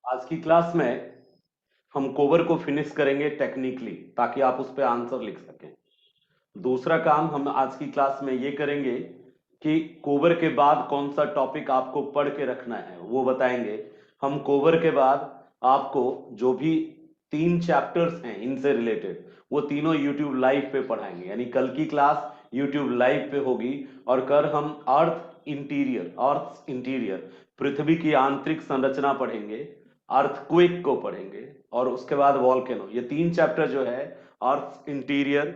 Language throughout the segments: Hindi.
आज की क्लास में हम कोवर को फिनिश करेंगे टेक्निकली, ताकि आप उस पर आंसर लिख सकें। दूसरा काम हम आज की क्लास में ये करेंगे कि कोवर के बाद कौन सा टॉपिक आपको पढ़ के रखना है वो बताएंगे। हम कोवर के बाद आपको जो भी 3 चैप्टर्स हैं इनसे रिलेटेड, वो तीनों यूट्यूब लाइव पे पढ़ाएंगे। यानी कल की क्लास यूट्यूब लाइव पे होगी, और कल हम अर्थ इंटीरियर पृथ्वी की आंतरिक संरचना पढ़ेंगे, अर्थक्वेक को पढ़ेंगे, और उसके बाद वॉल्केनो। ये 3 चैप्टर जो है, अर्थ इंटीरियर,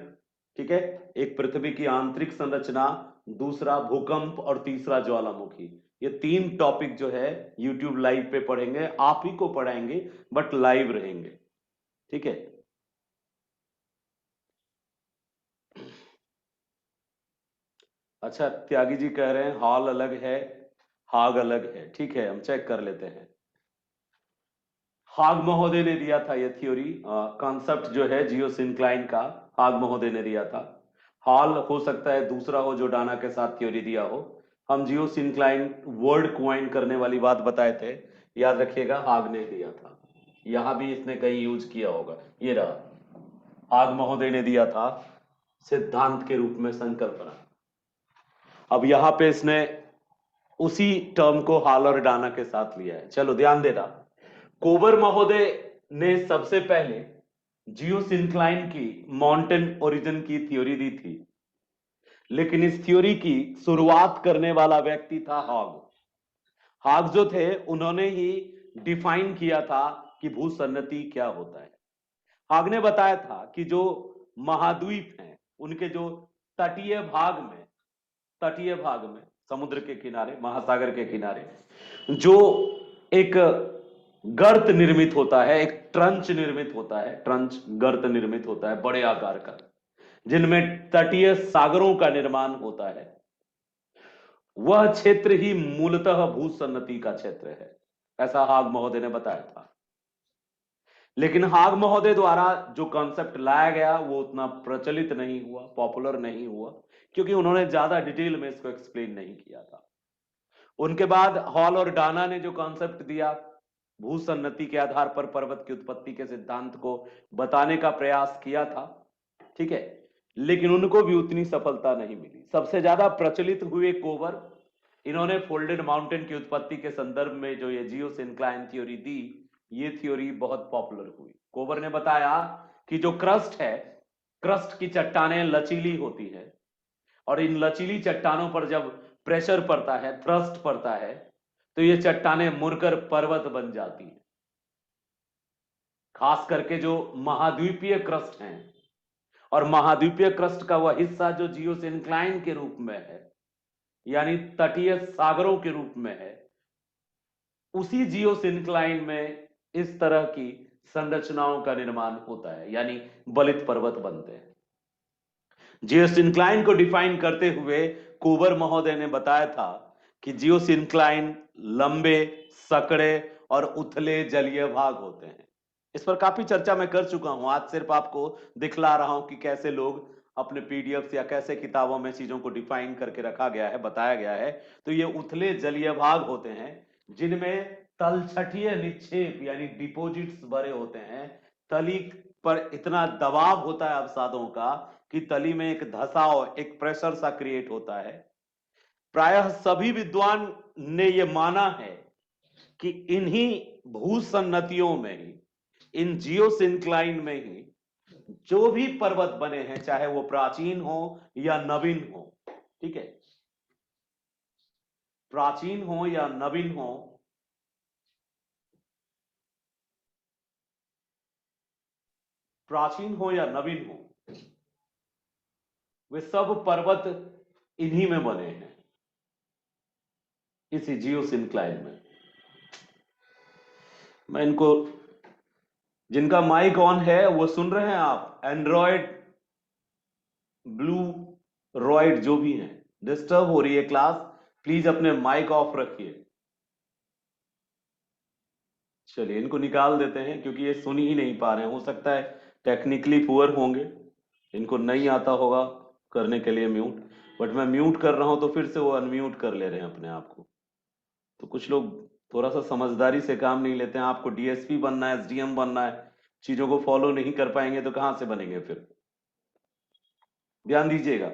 ठीक है, एक पृथ्वी की आंतरिक संरचना, दूसरा भूकंप, और तीसरा ज्वालामुखी, ये 3 टॉपिक जो है यूट्यूब लाइव पे पढ़ेंगे। आप ही को पढ़ाएंगे, बट लाइव रहेंगे, ठीक है। अच्छा, त्यागी जी कह रहे हैं हॉल अलग है, हाग अलग है। ठीक है, हम चेक कर लेते हैं। हाग महोदय ने दिया था ये थ्योरी, कॉन्सेप्ट जो है जियोसिंक्लाइन का, हाग महोदय ने दिया था। हॉल हो सकता है दूसरा हो जो डाना के साथ थ्योरी दिया हो। हम जियोसिंक्लाइन वर्ड क्वाइन करने वाली बात बताए थे, याद रखिएगा, हाग ने दिया था। यहां भी इसने कहीं यूज किया होगा, ये रहा, हाग महोदय ने दिया था सिद्धांत के रूप में संकल्पना। अब यहां पे इसने उसी टर्म को हाल और डाना के साथ लिया है। चलो ध्यान देना, कोबर महोदय ने सबसे पहले जियोसिंक्लाइन की माउंटेन ओरिजिन की थ्योरी दी थी, लेकिन इस थ्योरी की शुरुआत करने वाला व्यक्ति था हॉग। हॉग जो थे उन्होंने ही डिफाइन किया था कि भूसन्नति क्या होता है। हॉग ने बताया था कि जो महाद्वीप हैं उनके जो तटीय भाग में तटीय भाग में समुद्र के किनारे, महासागर के किनारे, जो एक गर्त निर्मित होता है, एक ट्रंच निर्मित होता है, ट्रंच गर्त निर्मित होता है बड़े आकार का, जिनमें तटीय सागरों का निर्माण होता है, वह क्षेत्र ही मूलतः भूसन्नति का क्षेत्र है, ऐसा हाग महोदय ने बताया था। लेकिन हाग महोदय द्वारा जो कॉन्सेप्ट लाया गया वो उतना प्रचलित नहीं हुआ, पॉपुलर नहीं हुआ, क्योंकि उन्होंने ज्यादा डिटेल में इसको एक्सप्लेन नहीं किया था। उनके बाद हॉल और डाना ने जो कॉन्सेप्ट दिया, भूसन्नति के आधार पर पर्वत की उत्पत्ति के सिद्धांत को बताने का प्रयास किया था, ठीक है, लेकिन उनको भी उतनी सफलता नहीं मिली। सबसे ज्यादा प्रचलित हुए कोवर, इन्होंने फोल्डेड माउंटेन की उत्पत्ति के संदर्भ में जो ये जियोसिंक्लाइन थ्योरी दी, ये थ्योरी बहुत पॉपुलर हुई। कोवर ने बताया कि जो क्रस्ट है, क्रस्ट की चट्टानें लचीली होती है, और इन लचीली चट्टानों पर जब प्रेशर पड़ता है, थ्रस्ट पड़ता है, तो ये चट्टानें मुड़कर पर्वत बन जाती हैं। खास करके जो महाद्वीपीय क्रस्ट हैं, और महाद्वीपीय क्रस्ट का वह हिस्सा जो जियोसिंक्लाइन के रूप में है, यानी तटीय सागरों के रूप में है, उसी जियोसिंक्लाइन में इस तरह की संरचनाओं का निर्माण होता है, यानी बलित पर्वत बनते हैं। जियोसिंक्लाइन को डिफाइन करते हुए कुबर महोदय ने बताया था कि जियोसिंक्लाइन लंबे, सकड़े और उथले जलीय भाग होते हैं। इस पर काफी चर्चा मैं कर चुका हूं, आज सिर्फ आपको दिखला रहा हूं कि कैसे लोग अपने पीडीएफ या कैसे किताबों में चीजों को डिफाइन करके रखा गया है, बताया गया है। तो ये उथले जलीय भाग होते हैं जिनमें तलछटीय निक्षेप यानी डिपोजिट्स भरे होते हैं। तली पर इतना दबाव होता है अवसादों का कि तली में एक धसाव, एक प्रेशर सा क्रिएट होता है। प्रायः सभी विद्वान ने यह माना है कि इन्हीं भूसन्नतियों में ही, इन जियोसिंक्लाइन में ही जो भी पर्वत बने हैं, चाहे वो प्राचीन हो या नवीन हो, ठीक है, प्राचीन हो या नवीन हो, प्राचीन हो या नवीन हो, वे सब पर्वत इन्हीं में बने हैं, इसी जियोसिंक्लाइन में। मैं इनको, जिनका माइक ऑन है वो सुन रहे हैं आप, एंड्रॉयड, ब्लू रॉयड जो भी हैं, डिस्टर्ब हो रही है क्लास, प्लीज अपने माइक ऑफ रखिए। चलिए इनको निकाल देते हैं, क्योंकि ये सुन ही नहीं पा रहे हैं, हो सकता है टेक्निकली पुअर होंगे, इनको नहीं आता होगा करने के लिए म्यूट, बट मैं म्यूट कर रहा हूं तो फिर से वो अनम्यूट कर ले रहे हैं अपने आप को। तो कुछ लोग थोड़ा सा समझदारी से काम नहीं लेते हैं। आपको डीएसपी बनना है, एसडीएम बनना है, चीजों को फॉलो नहीं कर पाएंगे तो कहां से बनेंगे फिर। ध्यान दीजिएगा,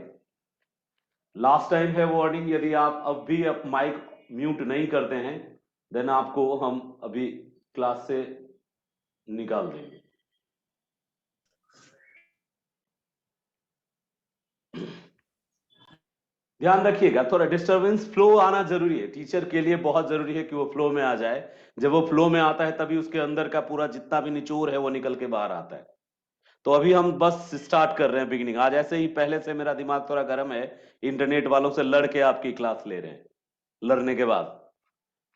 लास्ट टाइम है वार्निंग, यदि आप अब भी अब माइक म्यूट नहीं करते हैं देन आपको हम अभी क्लास से निकाल देंगे। ध्यान रखिएगा, थोड़ा डिस्टरबेंस, फ्लो आना जरूरी है, टीचर के लिए बहुत जरूरी है कि वो फ्लो में आ जाए। जब वो फ्लो में आता है तभी उसके अंदर का पूरा जितना भी निचोड़ है वो निकल के बाहर आता है। तो अभी हम बस स्टार्ट कर रहे हैं बिगिनिंग। आज ऐसे ही पहले से मेरा दिमाग थोड़ा गर्म है, इंटरनेट वालों से लड़ के आपकी क्लास ले रहे हैं। लड़ने के बाद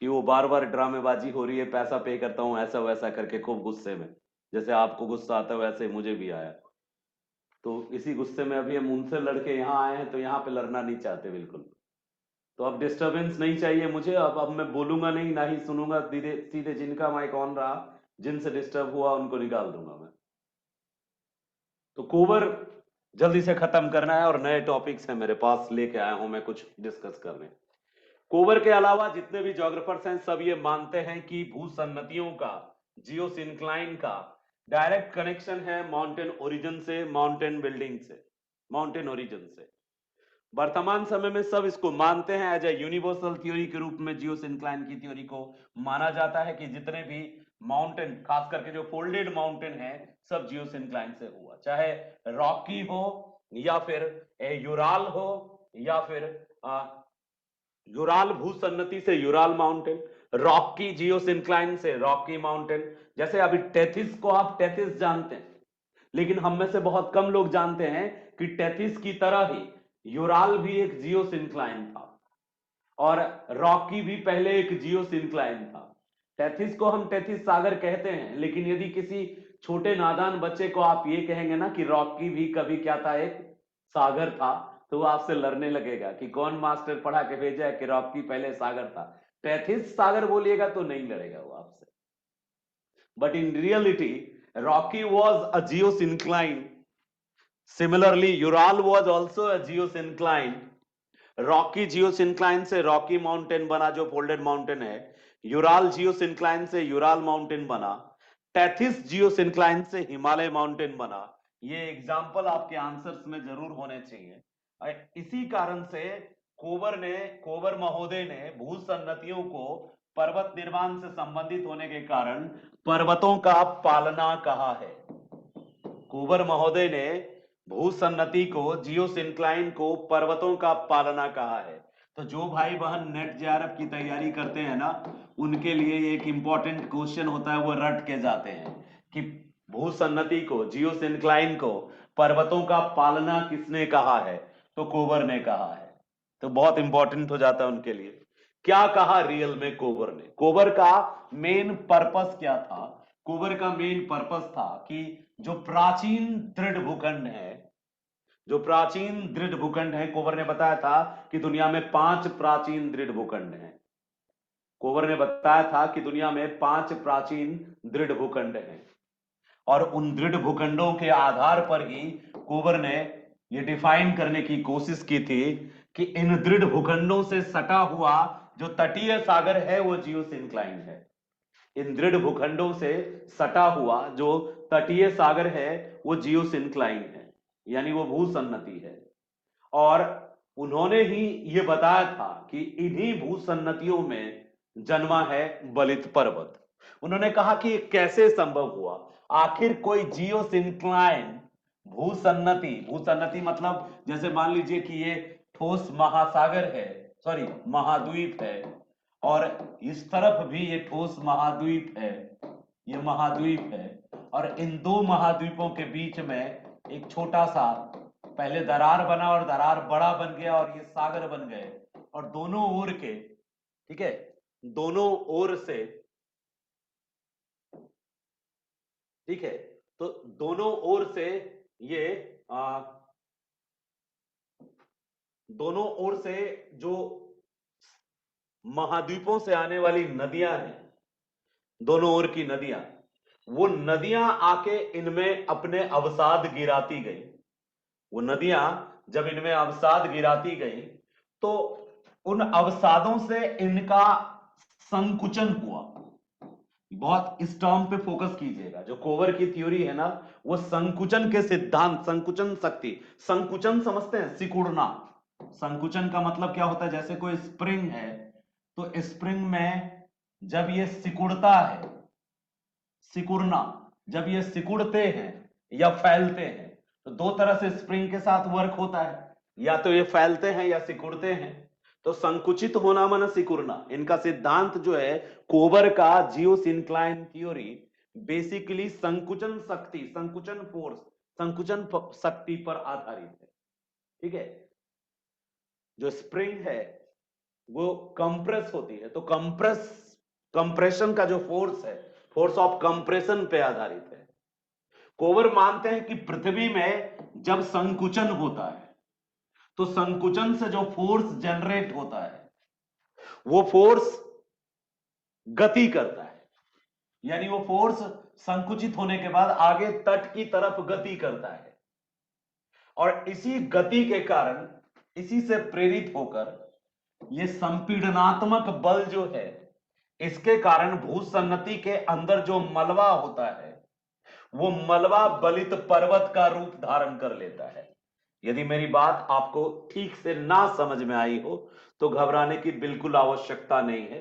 कि वो बार बार ड्रामेबाजी हो रही है, पैसा पे करता हूं ऐसा वैसा करके, खूब गुस्से में। जैसे आपको गुस्सा आता है वैसे मुझे भी आया। तो इसी गुस्से में अभी हम उनसे लड़के यहाँ आए हैं, तो यहाँ पे लड़ना नहीं चाहते बिल्कुल। तो अब डिस्टरबेंस नहीं चाहिए मुझे। अब मैं बोलूंगा नहीं, ना ही सुनूंगा, सीधे सीधे जिनका माइक ऑन रहा, जिनसे डिस्टर्ब हुआ उनको निकाल दूंगा मैं। तो कोबर जल्दी से खत्म करना है और नए टॉपिक्स हैं मेरे पास, लेके आया हूं मैं कुछ डिस्कस करने। कोबर के अलावा जितने भी जोग्राफर्स हैं सब ये मानते हैं कि भूसन्नतियों का, जियोसिंक्लाइन का डायरेक्ट कनेक्शन है माउंटेन ओरिजिन से, माउंटेन बिल्डिंग से, माउंटेन ओरिजिन से। वर्तमान समय में सब इसको मानते हैं, एज ए यूनिवर्सल थ्योरी के रूप में जियोसिंक्लाइन की थ्योरी को माना जाता है कि जितने भी माउंटेन, खास करके जो फोल्डेड माउंटेन है, सब जियोसिंक्लाइन से हुआ, चाहे रॉकी हो या फिर यूराल हो या फिर यूराल भूसन्नति से यूराल माउंटेन, रॉकी जियोसिंक्लाइन से रॉकी माउंटेन। जैसे अभी टेथिस को आप टेथिस जानते हैं, लेकिन हम में से बहुत कम लोग जानते हैं कि टेथिस की तरह ही यूराल भी एक जियोसिंक्लाइन था और रॉकी भी पहले एक जियोसिंक्लाइन था। टेथिस को हम टेथिस सागर कहते हैं, लेकिन यदि किसी छोटे नादान बच्चे को आप ये कहेंगे ना कि रॉकी भी कभी क्या था, एक सागर था, तो वो आपसे लड़ने लगेगा कि कौन मास्टर पढ़ा के भेजा है कि रॉकी पहले सागर था। टेथिस सागर बोलिएगा तो नहीं लड़ेगा वो आपसे। But in reality Rocky was a geosyncline, similarly Ural was also a geosyncline. Rocky geosyncline से रॉकी माउंटेन बना जो फोल्डेड माउंटेन है, यूराल जियोसिंक्लाइन से यूराल माउंटेन बना, टेथिस जियोसिंक्लाइन से हिमालय माउंटेन बना। ये एग्जाम्पल आपके आंसर्स में जरूर होने चाहिए। इसी कारण से कोबर महोदय ने भूसन्नतियों को पर्वत निर्माण से संबंधित होने के कारण पर्वतों का पालना कहा है। कोबर महोदय ने भूसन्नति को, जियोसिंक्लाइन को पर्वतों का पालना कहा है। तो जो भाई बहन नेट जेआरएफ की तैयारी करते हैं ना, उनके लिए एक इंपॉर्टेंट क्वेश्चन होता है, वो रट के जाते हैं कि भूसन्नति को, जियोसिंक्लाइन को पर्वतों का पालना किसने कहा है, तो कोबर ने कहा है। तो बहुत इंपॉर्टेंट हो जाता है उनके लिए। क्या कहा रियल में कोबर ने? कोबर का मेन पर्पस क्या था? कोबर का मेन पर्पस था कि जो प्राचीन दृढ़ भूखंड है, जो प्राचीन दृढ़ भूखंड है, कोबर ने बताया था कि दुनिया में 5 प्राचीन दृढ़ भूखंड हैं। कोबर ने बताया था कि दुनिया में 5 प्राचीन दृढ़ भूखंड हैं और उन दृढ़ भूखंडों के आधार पर ही कोबर ने यह डिफाइन करने की कोशिश की थी कि इन दृढ़ भूखंडों से सटा हुआ जो तटीय सागर है वो जियोसिंक्लाइन है। इन दृढ़ भूखंडों से सटा हुआ जो तटीय सागर है वो जियोसिंक्लाइन है, यानी वो भूसन्नति है। और उन्होंने ही ये बताया था कि इन्हीं भूसन्नतियों में जन्मा है बलित पर्वत। उन्होंने कहा कि ये कैसे संभव हुआ, आखिर कोई जियोसिंक्लाइन भूसन्नति, भूसन्नति मतलब जैसे मान लीजिए कि ये ठोस महासागर है, सॉरी महाद्वीप है, और इस तरफ भी ये ठोस महाद्वीप है, ये महाद्वीप है, और इन दो महाद्वीपों के बीच में एक छोटा सा पहले दरार बना और दरार बड़ा बन गया और ये सागर बन गए, और दोनों ओर के, ठीक है, दोनों ओर से, ठीक है, तो दोनों ओर से ये दोनों ओर से जो महाद्वीपों से आने वाली नदियां हैं, दोनों ओर की नदियां, वो नदियां आके इनमें अपने अवसाद गिराती गई। वो नदियां जब इनमें अवसाद गिराती गई तो उन अवसादों से इनका संकुचन हुआ। बहुत इस टर्म पे फोकस कीजिएगा। जो कोवर की थ्योरी है ना, वो संकुचन के सिद्धांत, संकुचन शक्ति, संकुचन समझते हैं, सिकुड़ना। संकुचन का मतलब क्या होता है? जैसे कोई स्प्रिंग है, तो स्प्रिंग में जब ये सिकुड़ता है, सिकुड़ना, जब ये सिकुड़ते हैं या फैलते हैं, तो दो तरह से स्प्रिंग के साथ वर्क होता है, या तो ये फैलते हैं या सिकुड़ते हैं। तो संकुचित होना माना सिकुड़ना। इनका सिद्धांत जो है कोबर का जियोसिंक्लाइन थ्योरी, बेसिकली संकुचन शक्ति, संकुचन फोर्स, संकुचन शक्ति पर आधारित है। ठीक है, जो स्प्रिंग है वो कंप्रेस होती है, तो कंप्रेशन का जो फोर्स है, फोर्स ऑफ कंप्रेशन पे आधारित है। कोवर मानते हैं कि पृथ्वी में जब संकुचन होता है, तो संकुचन से जो फोर्स जनरेट होता है, वो फोर्स गति करता है। यानी वो फोर्स संकुचित होने के बाद आगे तट की तरफ गति करता है, और इसी गति के कारण, इसी से प्रेरित होकर ये संपीड़नात्मक बल जो है, इसके कारण भूसन्नति के अंदर जो मलबा होता है, वो मलबा बलित पर्वत का रूप धारण कर लेता है। यदि मेरी बात आपको ठीक से ना समझ में आई हो तो घबराने की बिल्कुल आवश्यकता नहीं है।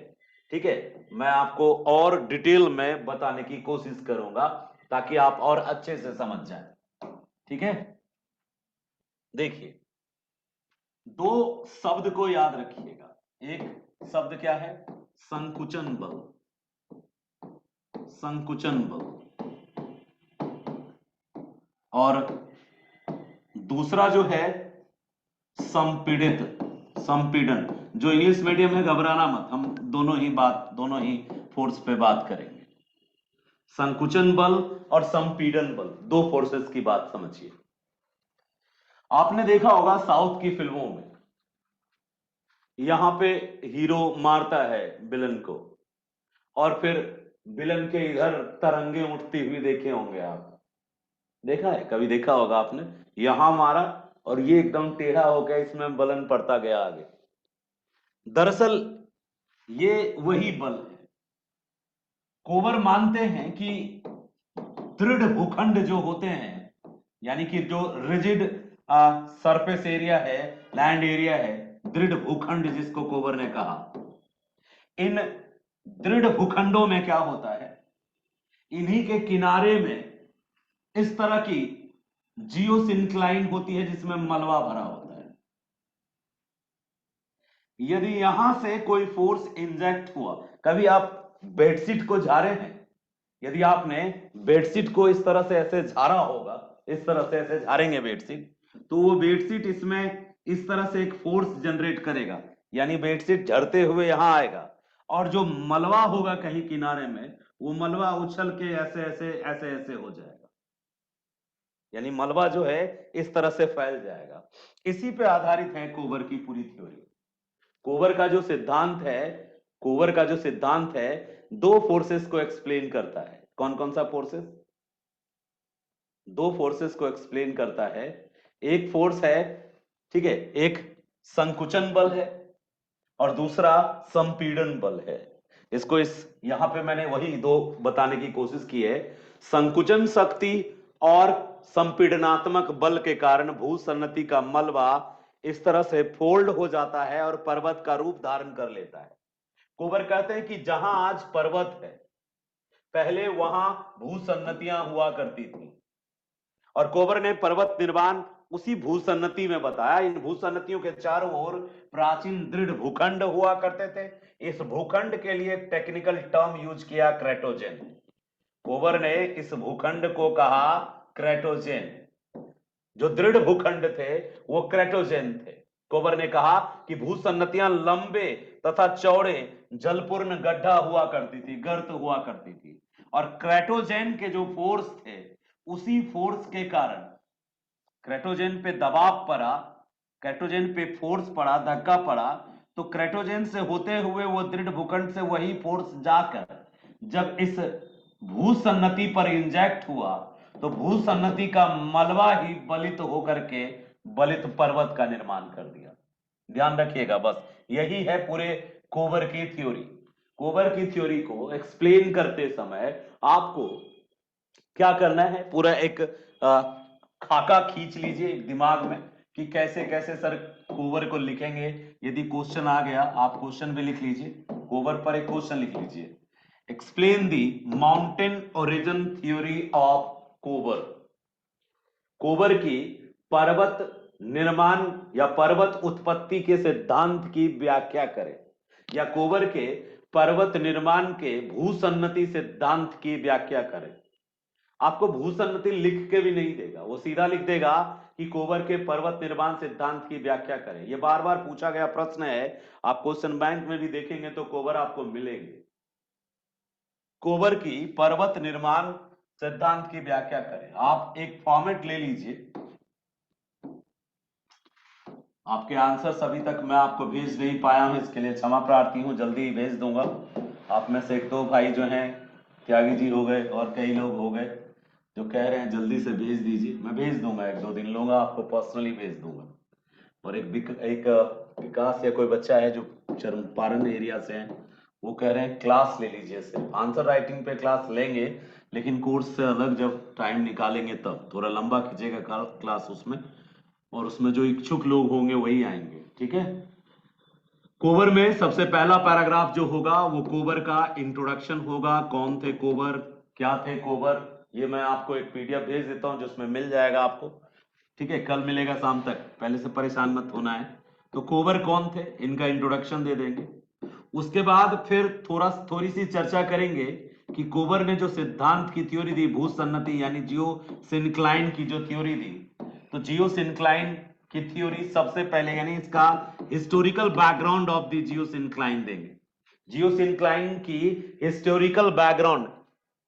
ठीक है, मैं आपको और डिटेल में बताने की कोशिश करूंगा ताकि आप और अच्छे से समझ जाएं। ठीक है, देखिए, दो शब्द को याद रखिएगा। एक शब्द क्या है? संकुचन बल, संकुचन बल। और दूसरा जो है संपीड़ित, संपीड़न। जो इंग्लिश मीडियम है, घबराना मत, हम दोनों ही फोर्स पे बात करेंगे। संकुचन बल और संपीड़न बल, दो फोर्सेस की बात समझिए। आपने देखा होगा साउथ की फिल्मों में, यहां पे हीरो मारता है विलन को, और फिर विलन के इधर तरंगे उठती हुई देखे होंगे आप। देखा है? कभी देखा होगा आपने, यहां मारा और ये एकदम टेढ़ा हो गया, इसमें बलन पड़ता गया आगे। दरअसल ये वही बल है। कोवर मानते हैं कि दृढ़ भूखंड जो होते हैं, यानी कि जो रिजिड सरफेस एरिया है, लैंड एरिया है, दृढ़ भूखंड जिसको कोवर ने कहा, इन दृढ़ भूखंडों में क्या होता है, इन्हीं के किनारे में इस तरह की जियोसिंक्लाइन होती है जिसमें मलबा भरा होता है। यदि यहां से कोई फोर्स इंजेक्ट हुआ, कभी आप बेडशीट को झाड़े हैं? यदि आपने बेडशीट को इस तरह से ऐसे झाड़ा होगा, इस तरह से ऐसे झाड़ेंगे बेडशीट, तो वो बेडशीट इसमें इस तरह से एक फोर्स जनरेट करेगा, यानी बेडशीट झड़ते हुए यहां आएगा, और जो मलबा होगा कहीं किनारे में, वो मलबा उछल के ऐसे ऐसे ऐसे ऐसे हो जाएगा, यानी मलबा जो है इस तरह से फैल जाएगा। इसी पे आधारित है कोवर की पूरी थ्योरी। कोवर का जो सिद्धांत है, कोवर का जो सिद्धांत है, दो फोर्सेस को एक्सप्लेन करता है। कौन कौन सा फोर्सेस? दो फोर्सेस को एक्सप्लेन करता है। एक फोर्स है, ठीक है, एक संकुचन बल है और दूसरा संपीड़न बल है। इसको इस यहां पे मैंने वही दो बताने की कोशिश की है। संकुचन शक्ति और संपीड़नात्मक बल के कारण भूसन्नति का मलबा इस तरह से फोल्ड हो जाता है और पर्वत का रूप धारण कर लेता है। कोबर कहते हैं कि जहां आज पर्वत है, पहले वहां भूसन्नतियां हुआ करती थी, और कोबर ने पर्वत निर्माण उसी भूसन्नति में बताया। इन भूसन्नतियों के चारों ओर प्राचीन दृढ़ भूखंड हुआ करते थे। इस भूखंड के लिए एक टेक्निकल टर्म यूज किया, क्रेटोजेन। कोबर ने इस भूखंड को कहा क्रेटोजेन। जो दृढ़ भूखंड थे वो क्रेटोजेन थे। कोबर ने कहा कि भूसन्नतियां लंबे तथा चौड़े जलपूर्ण गड्ढा हुआ करती थी, गर्त हुआ करती थी, और क्रेटोजेन के जो फोर्स थे, उसी फोर्स के कारण क्रेटोजेन पे दबाव पड़ा, क्रेटोजेन पे फोर्स पड़ा, धक्का पड़ा, तो क्रेटोजेन से होते हुए वो दृढ़ भूखंड से वही फोर्स जाकर जब इस भूसन्नति पर इंजेक्ट हुआ, तो भूसन्नति का मलबा ही बलित होकर के बलित पर्वत का निर्माण कर दिया। ध्यान रखिएगा, बस यही है पूरे कोबर की थ्योरी। कोबर की थ्योरी को एक्सप्लेन करते समय आपको क्या करना है, पूरा एक खाका खींच लीजिए एक दिमाग में कि कैसे कैसे सर कोबर को लिखेंगे। यदि क्वेश्चन आ गया आप क्वेश्चन भी लिख लीजिए, कोबर पर एक क्वेश्चन लिख लीजिए, explain the mountain origin theory of कोबर। कोबर की पर्वत निर्माण या पर्वत उत्पत्ति के सिद्धांत की व्याख्या करें, या कोबर के पर्वत निर्माण के भूसन्नति सिद्धांत की व्याख्या करें। आपको भूसन्नति लिख के भी नहीं देगा, वो सीधा लिख देगा कि कोबर के पर्वत निर्माण सिद्धांत की व्याख्या करें। ये बार बार पूछा गया प्रश्न है, आप क्वेश्चन बैंक में भी देखेंगे तो कोबर आपको मिलेंगे। कोबर की पर्वत निर्माण सिद्धांत की व्याख्या करें। आप एक फॉर्मेट ले लीजिए, आपके आंसर्स अभी तक मैं आपको भेज नहीं पाया हूं, इसके लिए क्षमा प्रार्थी हूं, जल्दी ही भेज दूंगा। आप में से एक दो भाई जो हैं त्यागी जी हो गए और कई लोग हो गए जो कह रहे हैं जल्दी से भेज दीजिए, मैं भेज दूंगा, एक दो दिन लूंगा, आपको पर्सनली भेज दूंगा। और एक विकास या कोई बच्चा है जो चंपारण एरिया से है, वो कह रहे हैं क्लास ले लीजिए, सिर्फ आंसर राइटिंग पे क्लास लेंगे लेकिन कोर्स से अलग जब टाइम निकालेंगे तब, थोड़ा लंबा खींचेगा क्लास उसमें, और उसमें जो इच्छुक लोग होंगे वही आएंगे, ठीक है। कोबर में सबसे पहला पैराग्राफ जो होगा वो कोबर का इंट्रोडक्शन होगा, कौन थे कोबर, क्या थे कोबर, ये मैं आपको एक पीडीएफ भेज देता हूं जिसमें मिल जाएगा आपको, ठीक है, कल मिलेगा शाम तक, पहले से परेशान मत होना है। तो कोबर कौन थे, इनका इंट्रोडक्शन दे देंगे। उसके बाद फिर थोड़ी सी चर्चा करेंगे कि कोबर ने जो सिद्धांत की थ्योरी दी भूसन्नति यानी जियो सिनक्लाइन की जो थ्योरी दी, तो जियो सिनक्लाइन की थ्योरी सबसे पहले यानी इसका हिस्टोरिकल बैकग्राउंड ऑफ द जियो सिनक्लाइन देंगे। जियो सिनक्लाइन की हिस्टोरिकल बैकग्राउंड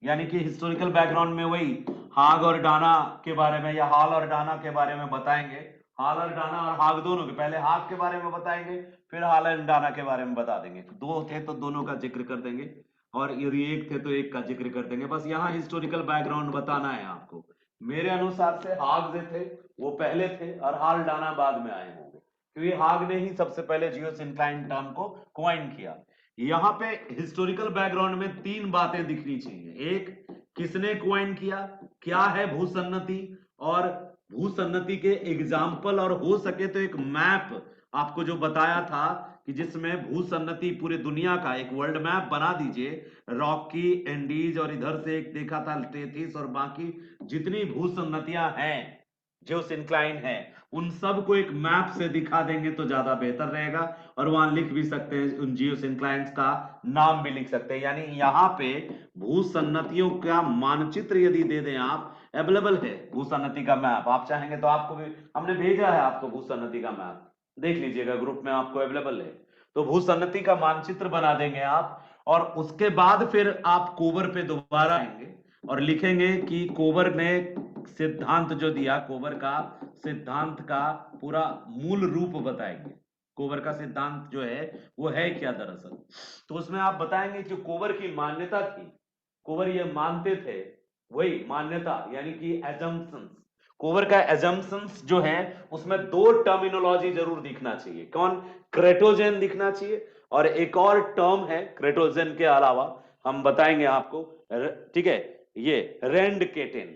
यानी कि हिस्टोरिकल बैकग्राउंड में वही हाग और डाना के बारे में या हाल और डाना के बारे में बताएंगे। हाल और डाना और हाग दोनों के, पहले हाग के बारे में बताएंगे फिर हाल और डाना के बारे में बता देंगे। दो थे तो दोनों का जिक्र कर देंगे और यदि एक थे तो एक का जिक्र कर देंगे। बस यहाँ हिस्टोरिकल बैकग्राउंड बताना है आपको। मेरे अनुसार से हाग जो थे वो पहले थे और हाल डाना बाद में आए होंगे, क्योंकि हाग ने ही सबसे पहले जियो सिनक्लाइन टर्म को क्वाइन किया। यहाँ पे हिस्टोरिकल बैकग्राउंड में तीन बातें दिखनी चाहिए। एक, किसने क्वाइन किया, क्या है भूसन्नति, और भूसन्नति के एग्जाम्पल, और हो सके तो एक मैप आपको जो बताया था कि जिसमें भूसन्नति पूरे दुनिया का एक वर्ल्ड मैप बना दीजिए, रॉकी, एंडीज और इधर से एक देखा था टेथिस, और बाकी जितनी भूसन्नतियां हैं जो सिनक्लाइन है उन सब को एक मैप से दिखा देंगे तो ज्यादा बेहतर रहेगा। और वहां लिख भी सकते हैं, उन जियो सिनक्लाइंस का नाम भी लिख सकते हैं। यानी यहाँ पे भूसन्नतियों का मानचित्र यदि दे दें आप, अवेलेबल है भूसन्नति का मैप, आप चाहेंगे तो आपको भी हमने भेजा है आपको भूसन्नति का मैप, देख लीजिएगा ग्रुप में आपको अवेलेबल है। तो भूसन्नति का मानचित्र बना देंगे आप, और उसके बाद फिर आप कोबर पे दोबारा आएंगे और लिखेंगे कि कोबर ने सिद्धांत जो दिया, कोबर का सिद्धांत का पूरा मूल रूप बताएंगे। कोबर का सिद्धांत जो है वो है क्या दरअसल, तो उसमें आप बताएंगे कि कोबर की मान्यता थी, कोबर ये मानते थे, वही मान्यता यानी कि एजम्पशंस। कोबर का एजम्पशंस जो है उसमें दो टर्मिनोलॉजी जरूर दिखना चाहिए, कौन, क्रेटोजेन दिखना चाहिए, और एक और टर्म है क्रेटोजेन के अलावा हम बताएंगे आपको, ठीक है, ये रेंड केटेन।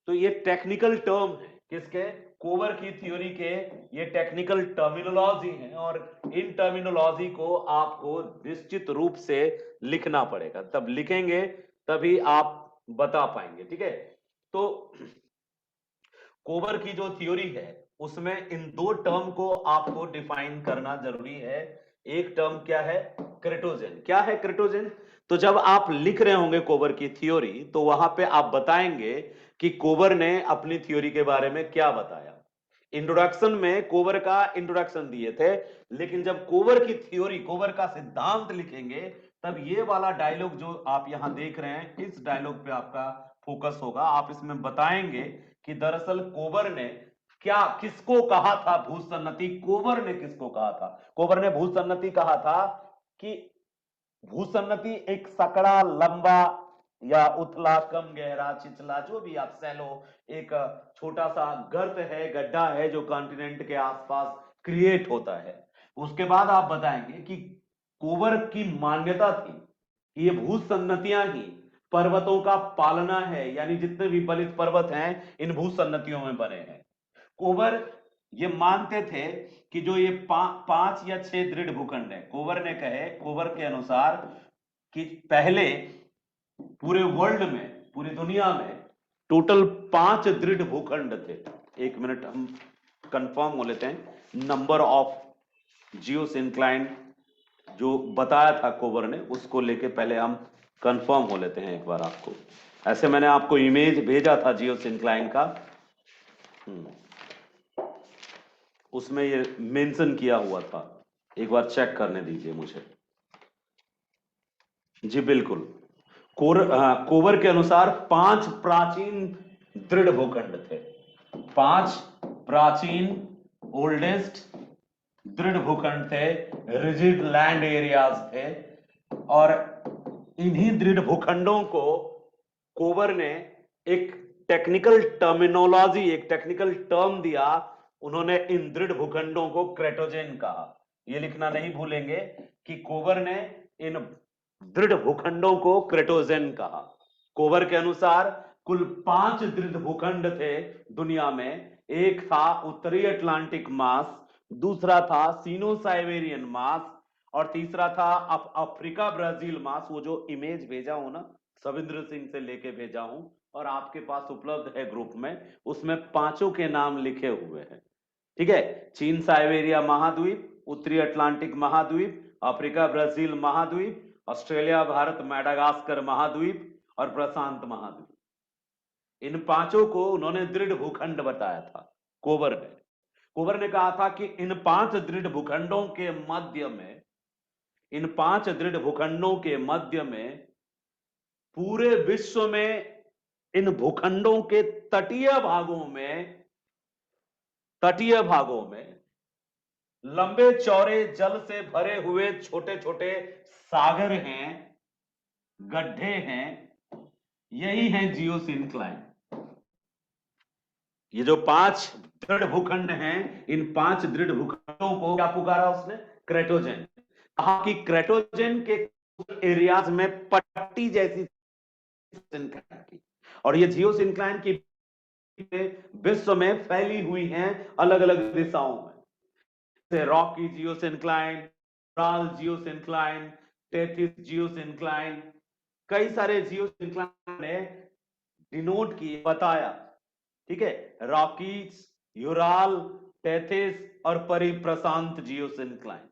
तो ये टेक्निकल टर्म है किसके, कोबर की थ्योरी के, ये टेक्निकल टर्मिनोलॉजी है, और इन टर्मिनोलॉजी को आपको निश्चित रूप से लिखना पड़ेगा, तब लिखेंगे तभी आप बता पाएंगे, ठीक है। तो कोबर की जो थ्योरी है उसमें इन दो टर्म को आपको डिफाइन करना जरूरी है। एक टर्म क्या है, क्रेटोजेन। क्या है क्रेटोजेन, तो जब आप लिख रहे होंगे कोबर की थ्योरी तो वहां पे आप बताएंगे कि कोबर ने अपनी थ्योरी के बारे में क्या बताया। इंट्रोडक्शन में कोबर का इंट्रोडक्शन दिए थे, लेकिन जब कोबर की थ्योरी, कोबर का सिद्धांत लिखेंगे तब ये वाला डायलॉग जो आप यहां देख रहे हैं, इस डायलॉग पे आपका फोकस होगा। आप इसमें बताएंगे कि दरअसल कोबर ने क्या, किसको कहा था भूसन्नति, कोबर ने किसको कहा था। कोबर ने भूसन्नति कहा था कि भूसन्नति एक सकड़ा, लंबा या उथला, कम गहरा, छिछला, जो भी आप सैलो, एक छोटा सा गर्त है, गड्ढा है जो कॉन्टिनेंट के आसपास क्रिएट होता है। उसके बाद आप बताएंगे कि कोबर की मान्यता थी कि ये भूसन्नतियां ही पर्वतों का पालना है, यानी जितने भी बलित पर्वत हैं इन भूसन्नतियों में बने हैं। कोबर ये मानते थे कि जो ये 5 या 6 दृढ़ भूखंड है, कोबर के अनुसार कि पहले पूरे वर्ल्ड में, पूरी दुनिया में टोटल 5 दृढ़ भूखंड थे। एक मिनट हम कंफर्म हो लेते हैं नंबर ऑफ जियोसिंक्लाइन जो बताया था कोबर ने, उसको लेके पहले हम कंफर्म हो लेते हैं एक बार आपको। ऐसे मैंने आपको इमेज भेजा था जियोसिंक्लाइन का, उसमें ये मेंशन किया हुआ था, एक बार चेक करने दीजिए मुझे। जी बिल्कुल, कोबर के अनुसार 5 प्राचीन दृढ़ भूखंड थे, 5 प्राचीन ओल्डेस्ट दृढ़ भूखंड थे, रिजिड लैंड एरियाज थे। और इन्हीं दृढ़ भूखंडों को कोबर ने एक टेक्निकल टर्मिनोलॉजी, एक टेक्निकल टर्म दिया। उन्होंने इन दृढ़ भूखंडों को क्रेटोजेन कहा। ये लिखना नहीं भूलेंगे कि कोबर ने इन दृढ़ भूखंडों को क्रेटोजेन कहा। कोबर के अनुसार कुल 5 दृढ़ भूखंड थे दुनिया में। एक था उत्तरी अटलांटिक मास, दूसरा था सीनो साइबेरियन मास, और तीसरा था अफ्रीका ब्राजील मास। वो जो इमेज भेजा हूं ना, सविंद्र सिंह से लेके भेजा हूं और आपके पास उपलब्ध है ग्रुप में, उसमें 5 के नाम लिखे हुए हैं। ठीक है, चीन साइबेरिया महाद्वीप, उत्तरी अटलांटिक महाद्वीप, अफ्रीका ब्राजील महाद्वीप, ऑस्ट्रेलिया भारत मैडागास्कर महाद्वीप और प्रशांत महाद्वीप। इन 5 को उन्होंने दृढ़ भूखंड बताया था कोबर ने कहा था कि इन 5 दृढ़ भूखंडों के मध्य में, इन 5 दृढ़ भूखंडों के मध्य में पूरे विश्व में इन भूखंडों के तटीय भागों में लंबे चौड़े जल से भरे हुए छोटे छोटे सागर हैं, गड्ढे हैं, यही है जियोसिंक्लाइन। ये जो 5 दृढ़ भूखंड हैं, इन 5 दृढ़ भूखंडों को क्या पुकारा उसने? क्रेटोजेन। कहा कि क्रेटोजेन के एरियाज में पट्टी जैसी की, और ये जियोसिंक्लाइन की विश्व में फैली हुई हैं अलग अलग दिशाओं में। रॉकी जियोसिंक्लाइन, राल जियोसिंक्लाइन, टेथिस जियोसिंक्लाइन, कई सारे जियोसिंक्लाइन ने डिनोट किए, बताया। ठीक है, रॉकीज, यूराल, टेथिस और परिप्रशांत जियोसिंक्लाइन।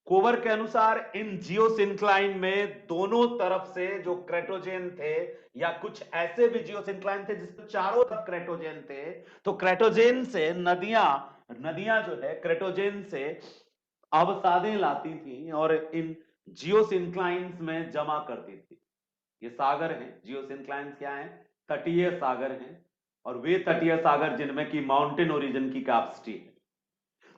कोबर के अनुसार इन जियोसिंक्लाइन में दोनों तरफ से जो क्रेटोजेन थे, या कुछ ऐसे भी जियोसिंक्लाइन थे जिसमें चारों तरफ क्रेटोजेन थे, तो क्रेटोजेन से नदियां जो है क्रेटोजेन से अवसादें लाती थी और इन जियोसिंक्लाइंस में जमा करती थी। ये सागर हैं, जियोसिंक्लाइंस क्या हैं? तटीय सागर हैं, और वे तटीय सागर जिनमें की माउंटेन ओरिजिन की कैपेसिटी है।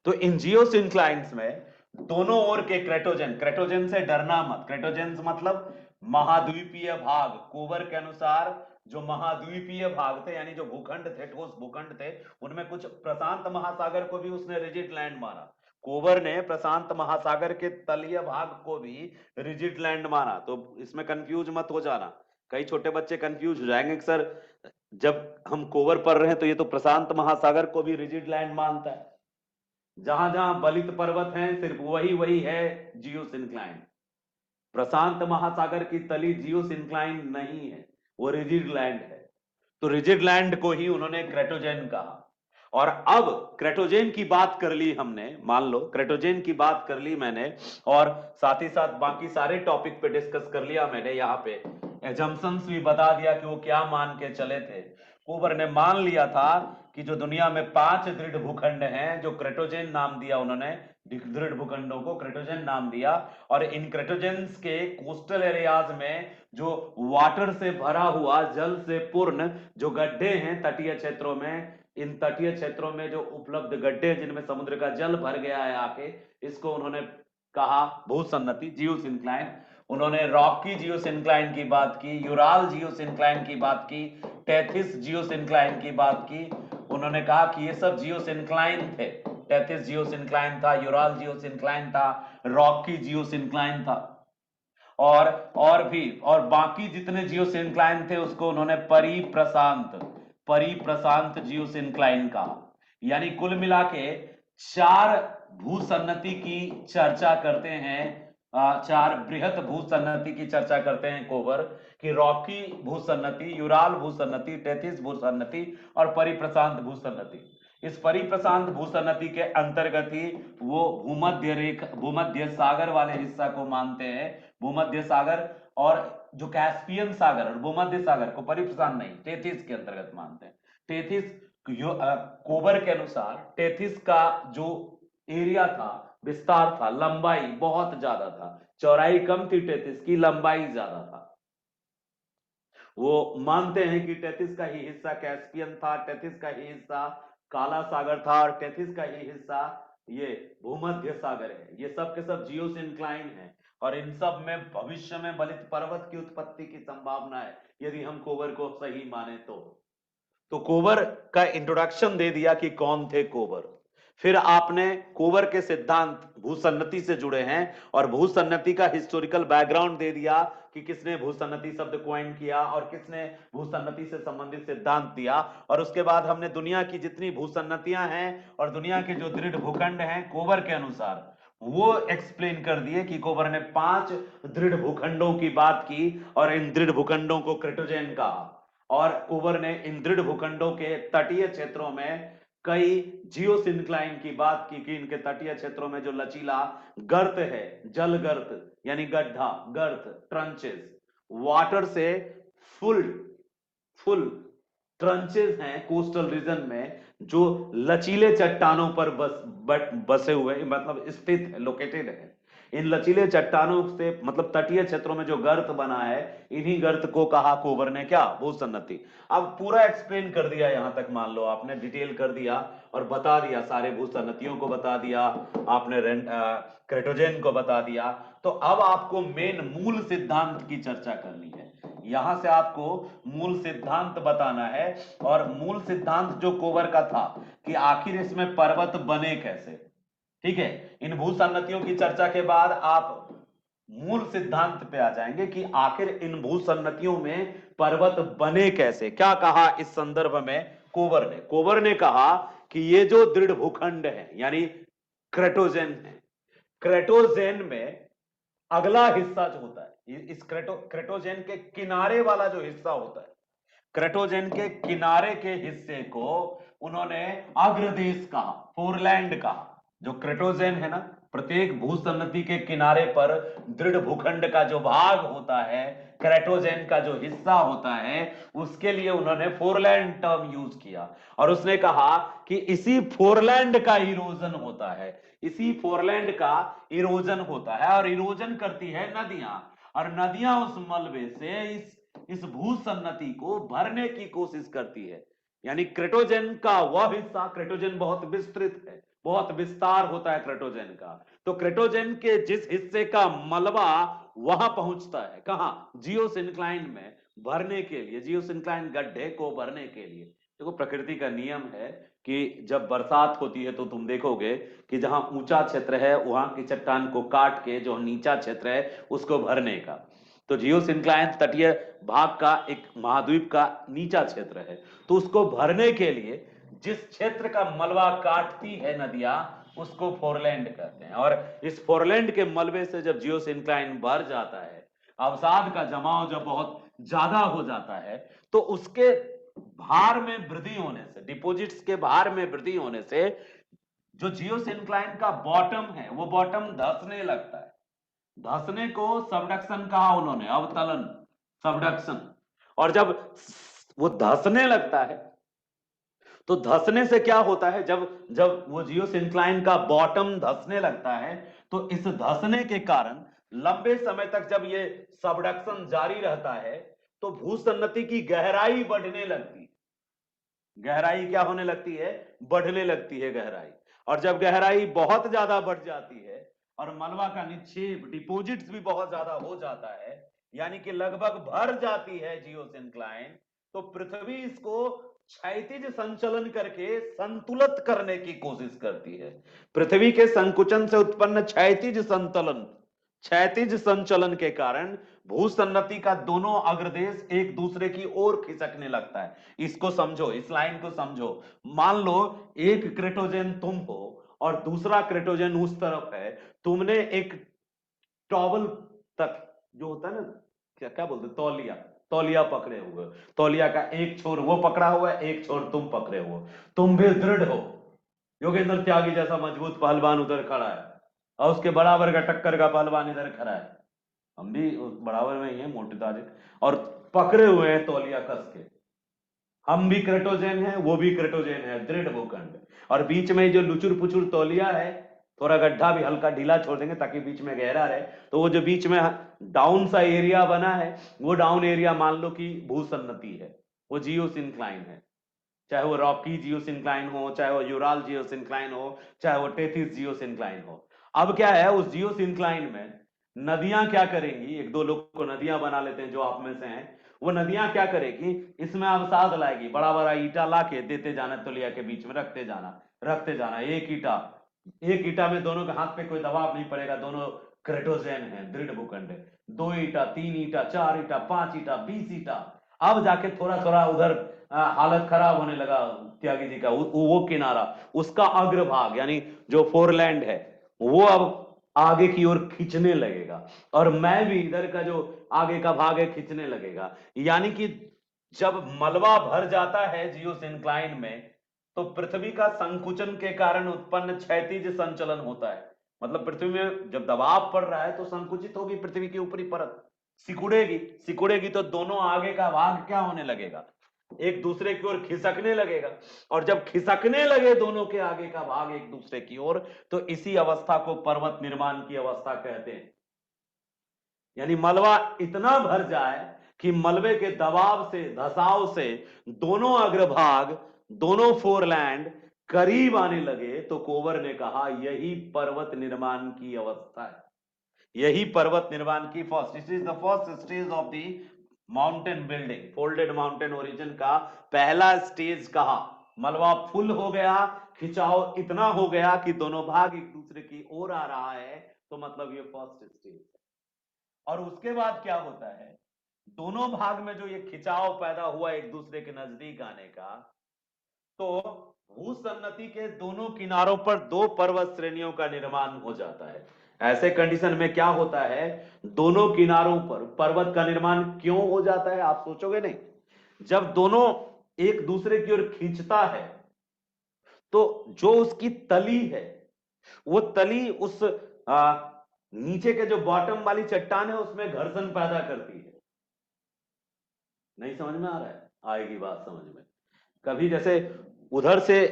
तो इन जियोसिंक्लाइंस में दोनों ओर के क्रेटोजेन से डरना मत। क्रेटोजेन मतलब महाद्वीपीय भाग। कोबर के अनुसार जो महाद्वीपीय भाग थे, यानी जो भूखंड थे, ठोस भूखंड थे, उनमें कुछ प्रशांत महासागर को भी उसने रिजिड लैंड माना। कोबर ने प्रशांत महासागर के तलीय भाग को भी रिजिड लैंड माना। तो इसमें कंफ्यूज मत हो जाना, कई छोटे बच्चे कंफ्यूज हो जाएंगे कि सर जब हम कोबर पढ़ रहे हैं तो ये तो प्रशांत महासागर को भी रिजिड लैंड मानता है। जहां जहां बलित पर्वत हैं सिर्फ वही है जियोसिंक्लाइन। प्रशांत महासागर की तली जियोसिंक्लाइन नहीं है, वो रिजिड लैंड है। तो रिजिड लैंड को ही उन्होंने क्रेटोजेन कहा। और अब क्रेटोजेन की बात कर ली हमने, मान लो क्रेटोजेन की बात कर ली मैंने, और साथ ही साथ बाकी सारे टॉपिक पे डिस्कस कर लिया मैंने। यहाँ पे एजम्पशंस भी बता दिया कि वो क्या मान के चले थे। कोबर ने मान लिया था कि जो दुनिया में 5 दृढ़ भूखंड हैं, जो क्रेटोजेन नाम दिया उन्होंने, दृढ़ भूखंडों को क्रेटोजेन नाम दिया, और इन क्रेटोजेंस के कोस्टल एरियाज में जो वाटर से भरा हुआ, जल से पूर्ण जो गड्ढे हैं तटीय क्षेत्रों में, इन तटीय क्षेत्रों में जो उपलब्ध गड्ढे जिनमें समुद्र का जल भर गया है आके, इसको उन्होंने कहा भूसन्नति, जियोसिंक्लाइन। उन्होंने रॉकी जियोसिंक्लाइन की बात की, यूराल जियोसिंक्लाइन की बात की, टेथिस जियोसिंक्लाइन की बात की। उन्होंने कहा कि ये सब जियोसिंक्लाइन थे। टेथिस जियोसिंक्लाइन था, यूराल जियोसिंक्लाइन था, रॉकी जियोसिंक्लाइन था। और बाकी जितने जियोसिंक्लाइन थे उसको उन्होंने परिप्रशांत जियोसिंक्लाइन कहा। यानी कुल मिला के 4 भूसन्नति की चर्चा करते हैं, 4 बृहत भूसन्नति की चर्चा करते हैं कोवर कि रॉकी भूसन्नति, यूराल भूसन्नति, टेथिस भूसन्नति और परिप्रशांत भूसन्नति। इस परिप्रशांत भूसन्नति के अंतर्गत ही वो भूमध्य सागर वाले हिस्सा को मानते हैं, भूमध्य सागर, और जो कैस्पियन सागर और भूमध्य सागर को परिप्रशांत नहीं, टेथिस के अंतर्गत मानते हैं। टेथिस कोबर के अनुसार टेथिस का जो एरिया था, विस्तार था, लंबाई बहुत ज्यादा था, चौड़ाई कम थी टेथिस की, लंबाई ज्यादा था। वो मानते हैं कि टेथिस का ही हिस्सा कैस्पियन था, टेथिस का ही हिस्सा काला सागर था और टेथिस का ही हिस्सा ये भूमध्य सागर है। ये सब के सब जियोसिंक्लाइन है और इन सब में भविष्य में बलित पर्वत की उत्पत्ति की संभावना है यदि हम कोबर को सही माने तो कोबर का इंट्रोडक्शन दे दिया कि कौन थे कोबर। फिर आपने कोबर के सिद्धांत भूसन्नति से जुड़े हैं और भूसन्नति का हिस्टोरिकल बैकग्राउंड दे दिया कि किसने भूसन्नति शब्द क्वाइन किया और किसने भूसन्नति से संबंधित सिद्धांत दिया। और उसके बाद हमने दुनिया की जितनी भूसन्नतियां हैं और दुनिया के जो दृढ़ भूखंड हैं कोबर के अनुसार वो एक्सप्लेन कर दिए कि कोबर ने 5 दृढ़ भूखंडों की बात की और इन दृढ़ भूखंडों को क्रेटोजेन कहा। और कोबर ने इन दृढ़ भूखंडों के तटीय क्षेत्रों में कई जियोसिंक्लाइन की बात की कि इनके तटीय क्षेत्रों में जो लचीला गर्त है, जल गर्त यानी गड्ढा, गर्त, ट्रंचेस, वाटर से फुल फुल ट्रंचेस हैं कोस्टल रीजन में जो लचीले चट्टानों पर बसे हुए, मतलब स्थित है, लोकेटेड है। इन लचीले चट्टानों से मतलब तटीय क्षेत्रों में जो गर्त बना है, इन्हीं गर्त को कहा कोबर ने क्या, भूसन्नति। अब पूरा एक्सप्लेन कर दिया, यहां तक मान लो आपने डिटेल कर दिया और बता दिया, सारे भूसन्नतियों को बता दिया आपने, क्रेटोजेन को बता दिया। तो अब आपको मेन मूल सिद्धांत की चर्चा करनी है। यहां से आपको मूल सिद्धांत बताना है और मूल सिद्धांत जो कोबर का था कि आखिर इसमें पर्वत बने कैसे। ठीक है, इन भूसन्नतियों की चर्चा के बाद आप मूल सिद्धांत पे आ जाएंगे कि आखिर इन भूसन्नतियों में पर्वत बने कैसे। क्या कहा इस संदर्भ में कोबर ने कहा कि ये जो दृढ़ भूखंड है यानी क्रेटोजेन है, क्रेटोजेन में अगला हिस्सा जो होता है, इस क्रेटोजेन के किनारे वाला जो हिस्सा होता है, क्रेटोजेन के किनारे के हिस्से को उन्होंने अग्रदेश कहा, फोरलैंड कहा। जो क्रेटोजेन है ना, प्रत्येक भूसन्नति के किनारे पर दृढ़ भूखंड का जो भाग होता है, क्रेटोजेन का जो हिस्सा होता है, उसके लिए उन्होंने फोरलैंड टर्म यूज किया और उसने कहा कि इसी फोरलैंड का इरोजन होता है, इसी फोरलैंड का इरोजन होता है और इरोजन करती है नदियां, और नदियां उस मलबे से इस भूसन्नति को भरने की कोशिश करती है। यानी क्रेटोजेन का वह हिस्सा, क्रेटोजेन बहुत विस्तृत है, बहुत विस्तार होता है क्रेटोजेन का, तो क्रेटोजेन के जिस हिस्से का मलबा वहां पहुंचता है, कहां, जियोसिंक्लाइन में भरने के लिए, जियोसिंक्लाइन गड्ढे को भरने के लिए। देखो प्रकृति का नियम है कि जब बरसात होती है तो तुम देखोगे कि जहां ऊंचा क्षेत्र है वहां की चट्टान को काट के जो नीचा क्षेत्र है उसको भरने का, तो जियोसिंक्लाइन तटीय भाग का एक महाद्वीप का नीचा क्षेत्र है, तो उसको भरने के लिए जिस क्षेत्र का मलबा काटती है नदियां उसको फोरलैंड कहते हैं। और इस फोरलैंड के मलबे से जब जियोसिंक्लाइन भर जाता है, अवसाद का जमाव जब बहुत ज्यादा हो जाता है, तो उसके भार में वृद्धि होने से, डिपोजिट्स के भार में वृद्धि होने से जो जियोसिंक्लाइन का बॉटम है वो बॉटम धंसने लगता है। धंसने को सबडक्शन कहा उन्होंने, अवतलन, सबडक्शन। और जब वो धंसने लगता है तो धंसने से क्या होता है, जब जब वो जियोसिंक्लाइन का बॉटम धंसने लगता है तो इस धंसने के कारण लंबे समय तक जब ये सबडक्शन जारी रहता है तो भूसन्नति की गहराई बढ़ने लगती है। गहराई क्या होने लगती है, बढ़ने लगती है गहराई। और जब गहराई बहुत ज्यादा बढ़ जाती है और मलबा का निक्षेप, डिपोजिट्स भी बहुत ज्यादा हो जाता है, यानी कि लगभग भर जाती है जियोसिंक्लाइन, तो पृथ्वी इसको क्षैतिज संचलन करके संतुलित करने की कोशिश करती है। पृथ्वी के संकुचन से उत्पन्न क्षैतिज संतलन, क्षैतिज संचलन के कारण भूसन्नति का दोनों अग्रदेश एक दूसरे की ओर खिसकने लगता है। इसको समझो, इस लाइन को समझो। मान लो एक क्रेटोजेन तुम हो और दूसरा क्रेटोजेन उस तरफ है। तुमने एक टॉवल तक जो होता है ना, क्या क्या बोलते हैं, तौलिया, तौलिया पकड़े हुए, तौलिया का एक छोर वो पकड़ा हुआ है, एक छोर तुम पकड़े हो। तुम भी दृढ़ हो, योगेंद्र त्यागी जैसा मजबूत पहलवान उधर खड़ा है और उसके बराबर का टक्कर का पहलवान इधर खड़ा है। हम भी उस बराबर में ही है, मोटे ताजे, और पकड़े हुए हैं तौलिया कस के। हम भी क्रेटोजेन है, वो भी क्रेटोजेन है, दृढ़ भूखंड। और बीच में जो लुचुर पुचुर तौलिया है, थोड़ा गड्ढा भी हल्का ढीला छोड़ देंगे ताकि बीच में गहरा रहे। तो वो जो बीच में डाउन सा एरिया बना है, वो डाउन एरिया मान लो कि भूसन्नति है, वो जियोसिंक्लाइन है। चाहे वो रॉकी जियोसिंक्लाइन हो, चाहे वो यूराल जियोसिंक्लाइन हो, चाहे वो टेथिस जियोसिंक्लाइन हो। अब क्या है, उस जियोसिंक्लाइन में नदियां क्या करेंगी, एक दो लोग को नदियां बना लेते हैं जो आप में से हैं। वो नदियां क्या करेगी, इसमें अवसाद लाएगी, बड़ा बड़ा ईटा ला के देते जाना, तौलिया के बीच में रखते जाना, रखते जाना। एक ईटा में दोनों के हाथ पे कोई दबाव नहीं पड़ेगा, दोनों क्रेटोजेन है, दृढ़ भूखंड है। 2 ईटा, 3 ईटा, 4 ईटा, 5 ईटा, 20 ईटा। अब जाके थोड़ा थोड़ा उधर हालत खराब होने लगा त्यागी जी का। वो किनारा, उसका अग्रभाग यानी जो फोरलैंड है, वो अब आगे की ओर खींचने लगेगा, और मैं भी इधर का जो आगे का भाग है खींचने लगेगा। यानी कि जब मलबा भर जाता है जियोसिंक्लाइन में, तो पृथ्वी का संकुचन के कारण उत्पन्न क्षैतिज संचलन होता है। मतलब पृथ्वी में जब दबाव पड़ रहा है तो संकुचित होगी पृथ्वी की ऊपरी परत, सिकुड़ेगी, सिकुड़ेगी तो दोनों आगे का भाग क्या होने लगेगा, एक दूसरे की ओर खिसकने लगेगा। और जब खिसकने लगे दोनों के आगे का भाग एक दूसरे की ओर, तो इसी अवस्था को पर्वत निर्माण की अवस्था कहते हैं। यानी मलबा इतना भर जाए कि मलबे के दबाव से, धसाव से दोनों अग्रभाग, दोनों फोरलैंड करीब आने लगे, तो कोवर ने कहा यही पर्वत निर्माण की अवस्था है। यही पर्वत निर्माण की first, this is the first stage of the mountain building. Folded mountain origin का पहला स्टेज कहा, मलबा फुल हो गया, खिंचाव इतना हो गया कि दोनों भाग एक दूसरे की ओर आ रहा है, तो मतलब ये फर्स्ट स्टेज है। और उसके बाद क्या होता है, दोनों भाग में जो ये खिंचाव पैदा हुआ एक दूसरे के नजदीक आने का, तो भूसन्नति के दोनों किनारों पर दो पर्वत श्रेणियों का निर्माण हो जाता है। ऐसे कंडीशन में क्या होता है, दोनों किनारों पर पर्वत का निर्माण क्यों हो जाता है, आप सोचोगे नहीं। जब दोनों एक दूसरे की ओर खींचता है, तो जो उसकी तली है, वो तली उस नीचे के जो बॉटम वाली चट्टान है उसमें घर्षण पैदा करती है। नहीं समझ में आ रहा है, आएगी बात समझ में। कभी जैसे उधर से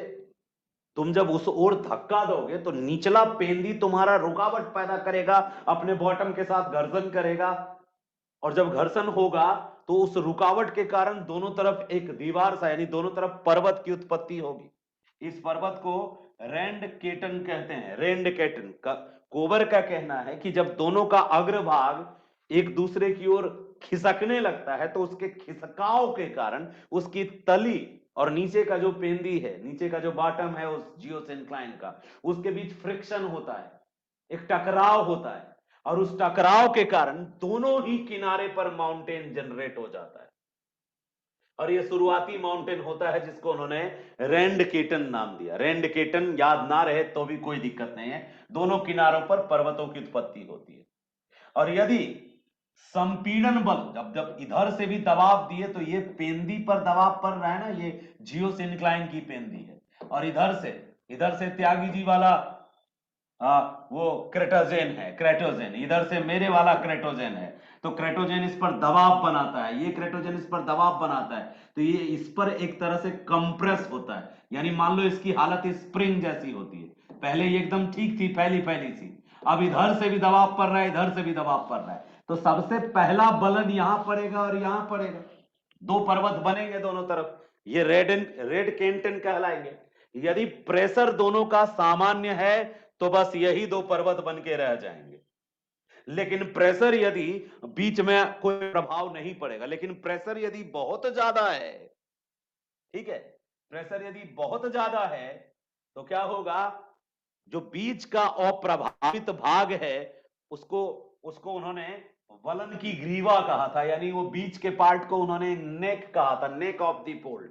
तुम जब उस ओर धक्का दोगे तो निचला पेंदी तुम्हारा रुकावट पैदा करेगा, अपने बॉटम के साथ घर्षण करेगा। और जब घर्षण होगा तो उस रुकावट के कारण दोनों तरफ एक दीवार सा, यानी दोनों तरफ पर्वत की उत्पत्ति होगी। इस पर्वत को रेंड केटन कहते हैं, रेंड केटन का। कोबर का कहना है कि जब दोनों का अग्रभाग एक दूसरे की ओर खिसकने लगता है, तो उसके खिसकाव के कारण उसकी तली और नीचे का जो पेंदी है, नीचे का जो बॉटम है उस जियोसिंक्लाइन का, उसके बीच फ्रिक्शन होता है, एक टकराव होता है। और उस टकराव के कारण दोनों ही किनारे पर माउंटेन जनरेट हो जाता है। और ये शुरुआती माउंटेन होता है जिसको उन्होंने रेंड केटन नाम दिया। रेंड केटन याद ना रहे तो भी कोई दिक्कत नहीं है, दोनों किनारों पर पर्वतों की उत्पत्ति होती है। और यदि संपीड़न बल, जब जब इधर से भी दबाव दिए, तो ये पेंदी पर दबाव पड़ रहा है ना, ये जियोसिंक्लाइन की पेंदी है। और इधर से त्यागी जी वाला वो क्रेटोजेन है, क्रेटोजेन, इधर से मेरे वाला क्रेटोजेन है। तो क्रेटोजेन इस पर दबाव बनाता है, ये क्रेटोजेन इस पर दबाव बनाता है, तो ये इस पर एक तरह से कंप्रेस होता है। यानी मान लो इसकी हालत स्प्रिंग जैसी होती है, पहले ये एकदम ठीक थी, फैली फैली सी, अब इधर से भी दबाव पड़ रहा है, इधर से भी दबाव पड़ रहा है, तो सबसे पहला बलन यहां पड़ेगा और यहां पड़ेगा, दो पर्वत बनेंगे दोनों तरफ, ये रेड केंटन कहलाएंगे। यदि प्रेशर दोनों का सामान्य है तो बस यही दो पर्वत बन के रह जाएंगे। लेकिन प्रेशर यदि बीच में कोई प्रभाव नहीं पड़ेगा, लेकिन प्रेशर यदि बहुत ज्यादा है, ठीक है, प्रेशर यदि बहुत ज्यादा है, तो क्या होगा, जो बीच का अप्रभावित भाग है उसको उसको उन्होंने वलन की ग्रीवा कहा था, यानी वो बीच के पार्ट को उन्होंने नेक कहा था, neck of the fold,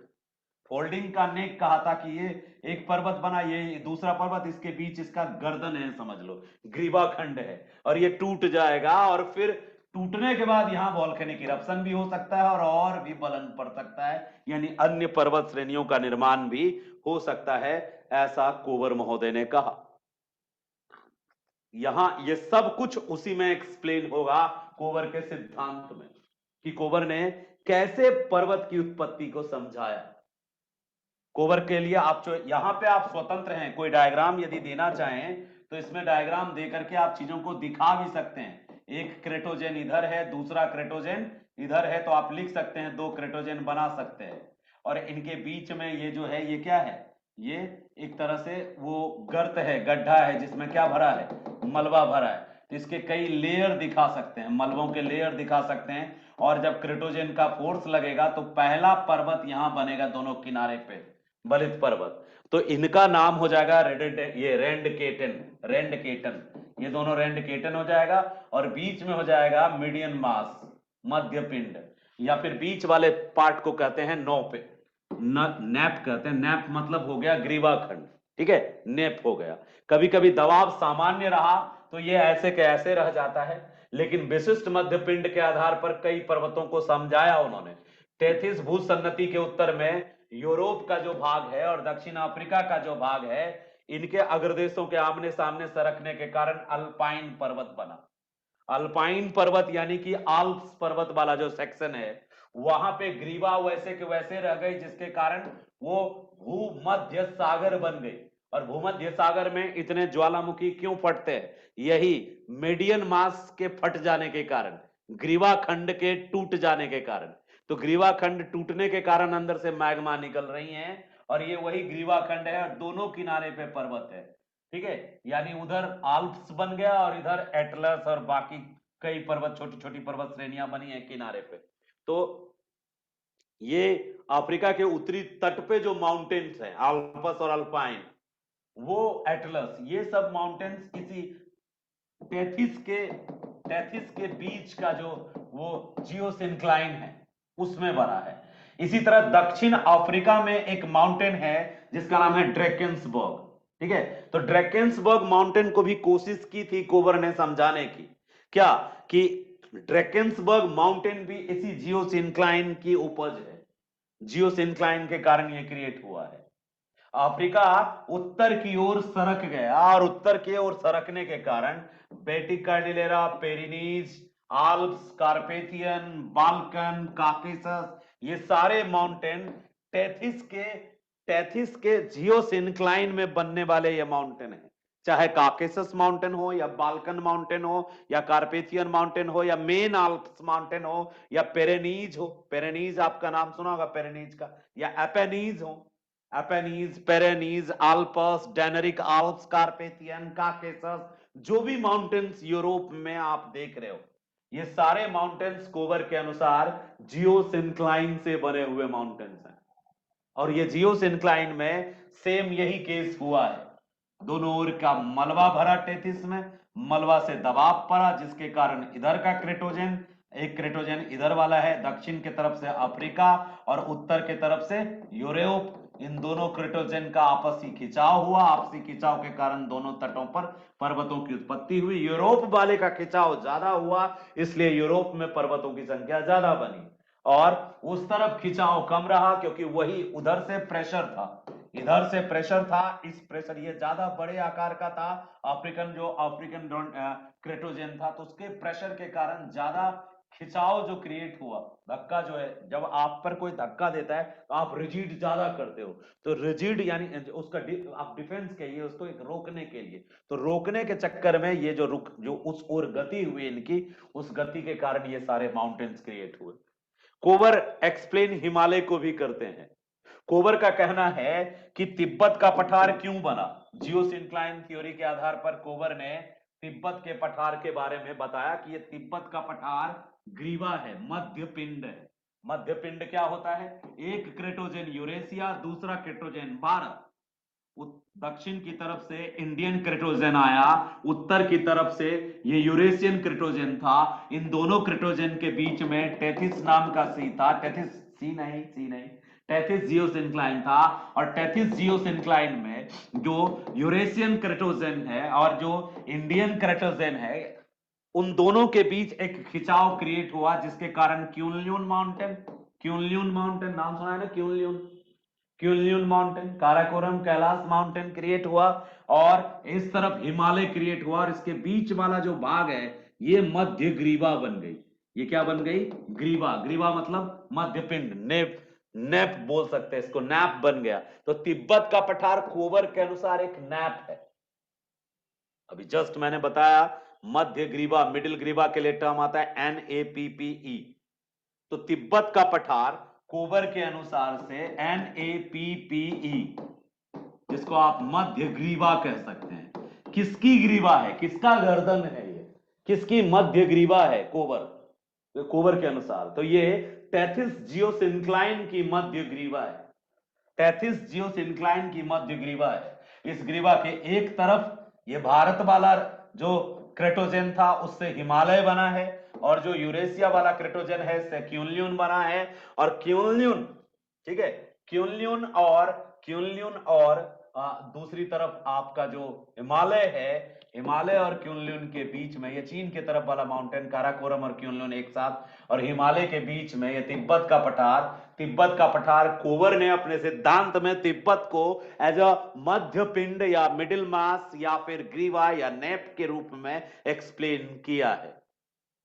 folding का नेक कहा था कि ये एक पर्वत बना, ये दूसरा पर्वत, इसके बीच इसका गर्दन है, समझ लो ग्रीवा खंड है, और ये टूट जाएगा और फिर टूटने के बाद यहां वॉल्केनिक इरप्शन भी हो सकता है और भी बलन पड़ सकता है, यानी अन्य पर्वत श्रेणियों का निर्माण भी हो सकता है, ऐसा कोवर महोदय ने कहा। यहां ये सब कुछ उसी में एक्सप्लेन होगा कोवर के सिद्धांत में, कि कोवर ने कैसे पर्वत की उत्पत्ति को समझाया। कोवर के लिए आप जो यहां पे आप स्वतंत्र हैं, कोई डायग्राम यदि देना चाहें तो इसमें डायग्राम दे करके आप चीजों को दिखा भी सकते हैं। एक क्रेटोजेन इधर है, दूसरा क्रेटोजेन इधर है, तो आप लिख सकते हैं, दो क्रेटोजेन बना सकते हैं, और इनके बीच में ये जो है ये क्या है, ये एक तरह से वो गर्त है, गड्ढा है, जिसमें क्या भरा है, मलबा भरा है। तो इसके कई लेयर दिखा सकते हैं, मलबों के लेयर दिखा सकते हैं, और जब क्रेटोजेन का फोर्स लगेगा तो पहला पर्वत यहां बनेगा दोनों किनारे पे, बलित पर्वत, तो इनका नाम हो जाएगा ये रेंडकेटन, ये दोनों रेंडकेटन हो जाएगा, और बीच में हो जाएगा मीडियन मास, मध्य पिंड, या फिर बीच वाले पार्ट को कहते हैं नैप कहते हैं, नैप मतलब हो गया ग्रीवा खंड, ठीक है, नेप हो गया। कभी कभी दबाव सामान्य रहा तो ये ऐसे के ऐसे रह जाता है, लेकिन विशिष्ट मध्य पिंड के आधार पर कई पर्वतों को समझाया उन्होंने। टेथिस भूसन्नति के उत्तर में यूरोप का जो भाग है और दक्षिण अफ्रीका का जो भाग है, इनके अग्रदेशों के आमने सामने सरकने के कारण अल्पाइन पर्वत बना। अल्पाइन पर्वत यानी कि आल्प्स पर्वत वाला जो सेक्शन है, वहां पे ग्रीवा वैसे के वैसे रह गई, जिसके कारण वो भूमध्य सागर बन गई। और भूमध्य सागर में इतने ज्वालामुखी क्यों फटते हैं, यही मीडियन मास के फट जाने के कारण, ग्रीवा खंड के टूट जाने के कारण। तो ग्रीवा खंड टूटने के कारण अंदर से मैग्मा निकल रही हैं, और ये वही ग्रीवा खंड है, और दोनों किनारे पे पर्वत है, ठीक है, यानी उधर आल्प्स बन गया और इधर एटलस और बाकी कई पर्वत, छोटी छोटी पर्वत श्रेणियां बनी है किनारे पे। तो ये अफ्रीका के उत्तरी तट पे जो माउंटेन्स हैं, आल्पस और अल्पाइन, वो एटलस, ये सब माउंटेन्स इसी टेथिस के बीच का जो वो जियोसिंक्लाइन है उसमें बना है। इसी तरह दक्षिण अफ्रीका में एक माउंटेन है जिसका नाम है ड्रैकेंसबर्ग, ठीक है। तो ड्रैकेंसबर्ग माउंटेन को भी कोशिश की थी कोवर ने समझाने की, क्या कि ड्रैकेंसबर्ग माउंटेन भी इसी जियोसिंक्लाइन की उपज है, जियोसिंक्लाइन के कारण यह क्रिएट हुआ है। अफ्रीका उत्तर की ओर सरक गया, और उत्तर की ओर सरकने के कारण Baetic Cordillera, Pyrenees, Alps, Carpathian, Balkan, Caucasus, ये सारे माउंटेन टेथिस के जियोसिंक्लाइन में बनने वाले ये माउंटेन है। चाहे काकेसस माउंटेन हो, या बाल्कन माउंटेन हो, या कार्पेथियन माउंटेन हो, या मेन आल्प्स माउंटेन हो, या पेरेनीज हो, पेरेनीज आपका नाम सुना होगा पेरेनीज का, या एपेनीज हो, Apennines, Pyrenees, Alps, Dinaric Alps, Carpathian, Caucasus, जो भी माउंटेन्स यूरोप में आप देख रहे हो, ये सारे माउंटेन्स कोवर के अनुसार जियोसिंक्लाइन से बने हुए माउंटेन्स हैं। और ये जियोसिंक्लाइन में सेम यही केस हुआ है, दोनों ओर का मलबा भरा टेथिस में, मलबा से दबाव पड़ा, जिसके कारण इधर का क्रेटोजेन, एक क्रेटोजेन इधर वाला है, दक्षिण की तरफ से अफ्रीका और उत्तर की तरफ से यूरोप, इन दोनों क्रेटोजेन का आपसी खिंचाव हुआ, आपसी खिंचाव के कारण दोनों तटों पर पर्वतों की उत्पत्ति हुई। यूरोप वाले का खिंचाव ज्यादा हुआ, इसलिए यूरोप में पर्वतों की संख्या ज्यादा बनी, और उस तरफ खिंचाव कम रहा क्योंकि वही उधर से प्रेशर था, इधर से प्रेशर था, इस प्रेशर ये ज्यादा बड़े आकार का था, अफ्रीकन क्रेटोजेन था, तो उसके प्रेशर के कारण ज्यादा खिंचाव जो क्रिएट हुआ, धक्का जो है, जब आप पर कोई धक्का देता है तो आप रिजिड ज्यादा करते हो, तो रिजिड यानी उसका आप डिफेंस कहिए उसको, एक रोकने के लिए, तो रोकने के चक्कर में ये जो उस ओर गति हुई इनकी, उस गति के कारण ये सारे माउंटेन्स क्रिएट हुए। कोवर एक्सप्लेन हिमालय को भी करते हैं। कोवर का कहना है कि तिब्बत का पठार क्यों बना, जियोसिंक्लाइन थ्योरी के आधार पर कोवर ने तिब्बत के पठार के बारे में बताया कि ये तिब्बत का पठार ग्रीवा है, मध्य पिंड है। मध्य पिंड क्या होता है, एक क्रेटोजेन यूरेशिया, दूसरा क्रेटोजेन भारत, दक्षिण की तरफ से इंडियन क्रेटोजन आया, उत्तर की तरफ से ये यूरेशियन क्रेटोजन था। इन दोनों क्रेटोजन के बीच में टेथिस नाम का सी था, टेथिस सी नहीं, टेथिस जियोसिंक्लाइन था। और टेथिस जियोसिंक्लाइन में जो यूरेशियन क्रेटोजन है और जो इंडियन क्रेटोजन है, उन दोनों के बीच एक खिंचाव क्रिएट हुआ, जिसके कारण क्यूनल्यून माउंटेन, क्यूनल्यून माउंटेन नाम सुना है ना, Kunlun, Kunlun mountain, Karakoram Kailash mountain create हुआ। और इस तरफ हिमालय क्रिएट हुआ, और इसके बीच वाला जो भाग है ये मध्य ग्रीवा बन गई। ये क्या बन गई? ग्रीवा। ग्रीवा मतलब मध्य पिंड, नेप, नेप बोल सकते हैं इसको, नैप बन गया। तो तिब्बत का पठार कोबर के अनुसार एक नैप है। अभी जस्ट मैंने बताया मध्य ग्रीवा, मिडिल ग्रीवा के लिए टर्म आता है NAPPE। तो तिब्बत का पठार कोबर के अनुसार से NAPPE, जिसको आप मध्य ग्रीवा कह सकते हैं। किसकी ग्रीवा है, किसका गर्दन है ये, किसकी मध्य ग्रीवा है? कोबर, तो कोबर के अनुसार तो ये टेथिस जियोसिंक्लाइन की मध्य ग्रीवा है। टेथिस जियोसिंक्लाइन की मध्य ग्रीवा है। इस ग्रीवा के एक तरफ ये भारत वाला जो क्रेटोजन था उससे हिमालय बना है, और जो यूरेशिया वाला क्रेटोजन है इससे क्यूनल्यून बना है। और क्यूनल्यून, ठीक है, क्यूनल्यून और क्यूनल्यून और दूसरी तरफ आपका जो हिमालय है, हिमालय और क्यूनल्यून के बीच में ये चीन के तरफ वाला माउंटेन काराकोरम और क्यूनल्यून एक साथ, और हिमालय के बीच में ये तिब्बत का पठार। तिब्बत का पठार कोबर ने अपने सिद्धांत में तिब्बत को एज अ मध्य पिंड या मिडिल मास या फिर ग्रीवा या नेप के रूप में एक्सप्लेन किया है।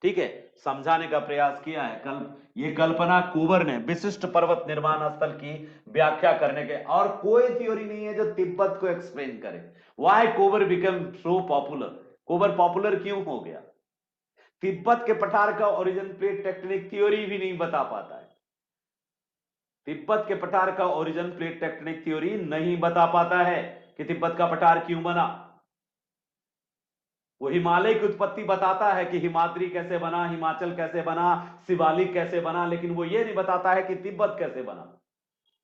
ठीक है, समझाने का प्रयास किया है। ये कल्पना कोबर ने विशिष्ट पर्वत निर्माण स्थल की व्याख्या करने के, और कोई थ्योरी नहीं है जो तिब्बत को एक्सप्लेन करे। व्हाई कोबर बिकम सो पॉपुलर? कोबर पॉपुलर क्यों हो गया? तिब्बत के पठार का ओरिजिन प्लेट टेक्टोनिक थ्योरी भी नहीं बता पाता है। तिब्बत के पठार का ओरिजिन प्लेट टेक्टोनिक थ्योरी नहीं बता पाता है कि तिब्बत का पठार क्यों बना। वो हिमालय की उत्पत्ति बताता है कि हिमाद्री कैसे बना, हिमाचल कैसे बना, शिवालिक कैसे बना, लेकिन वो ये नहीं बताता है कि तिब्बत कैसे बना।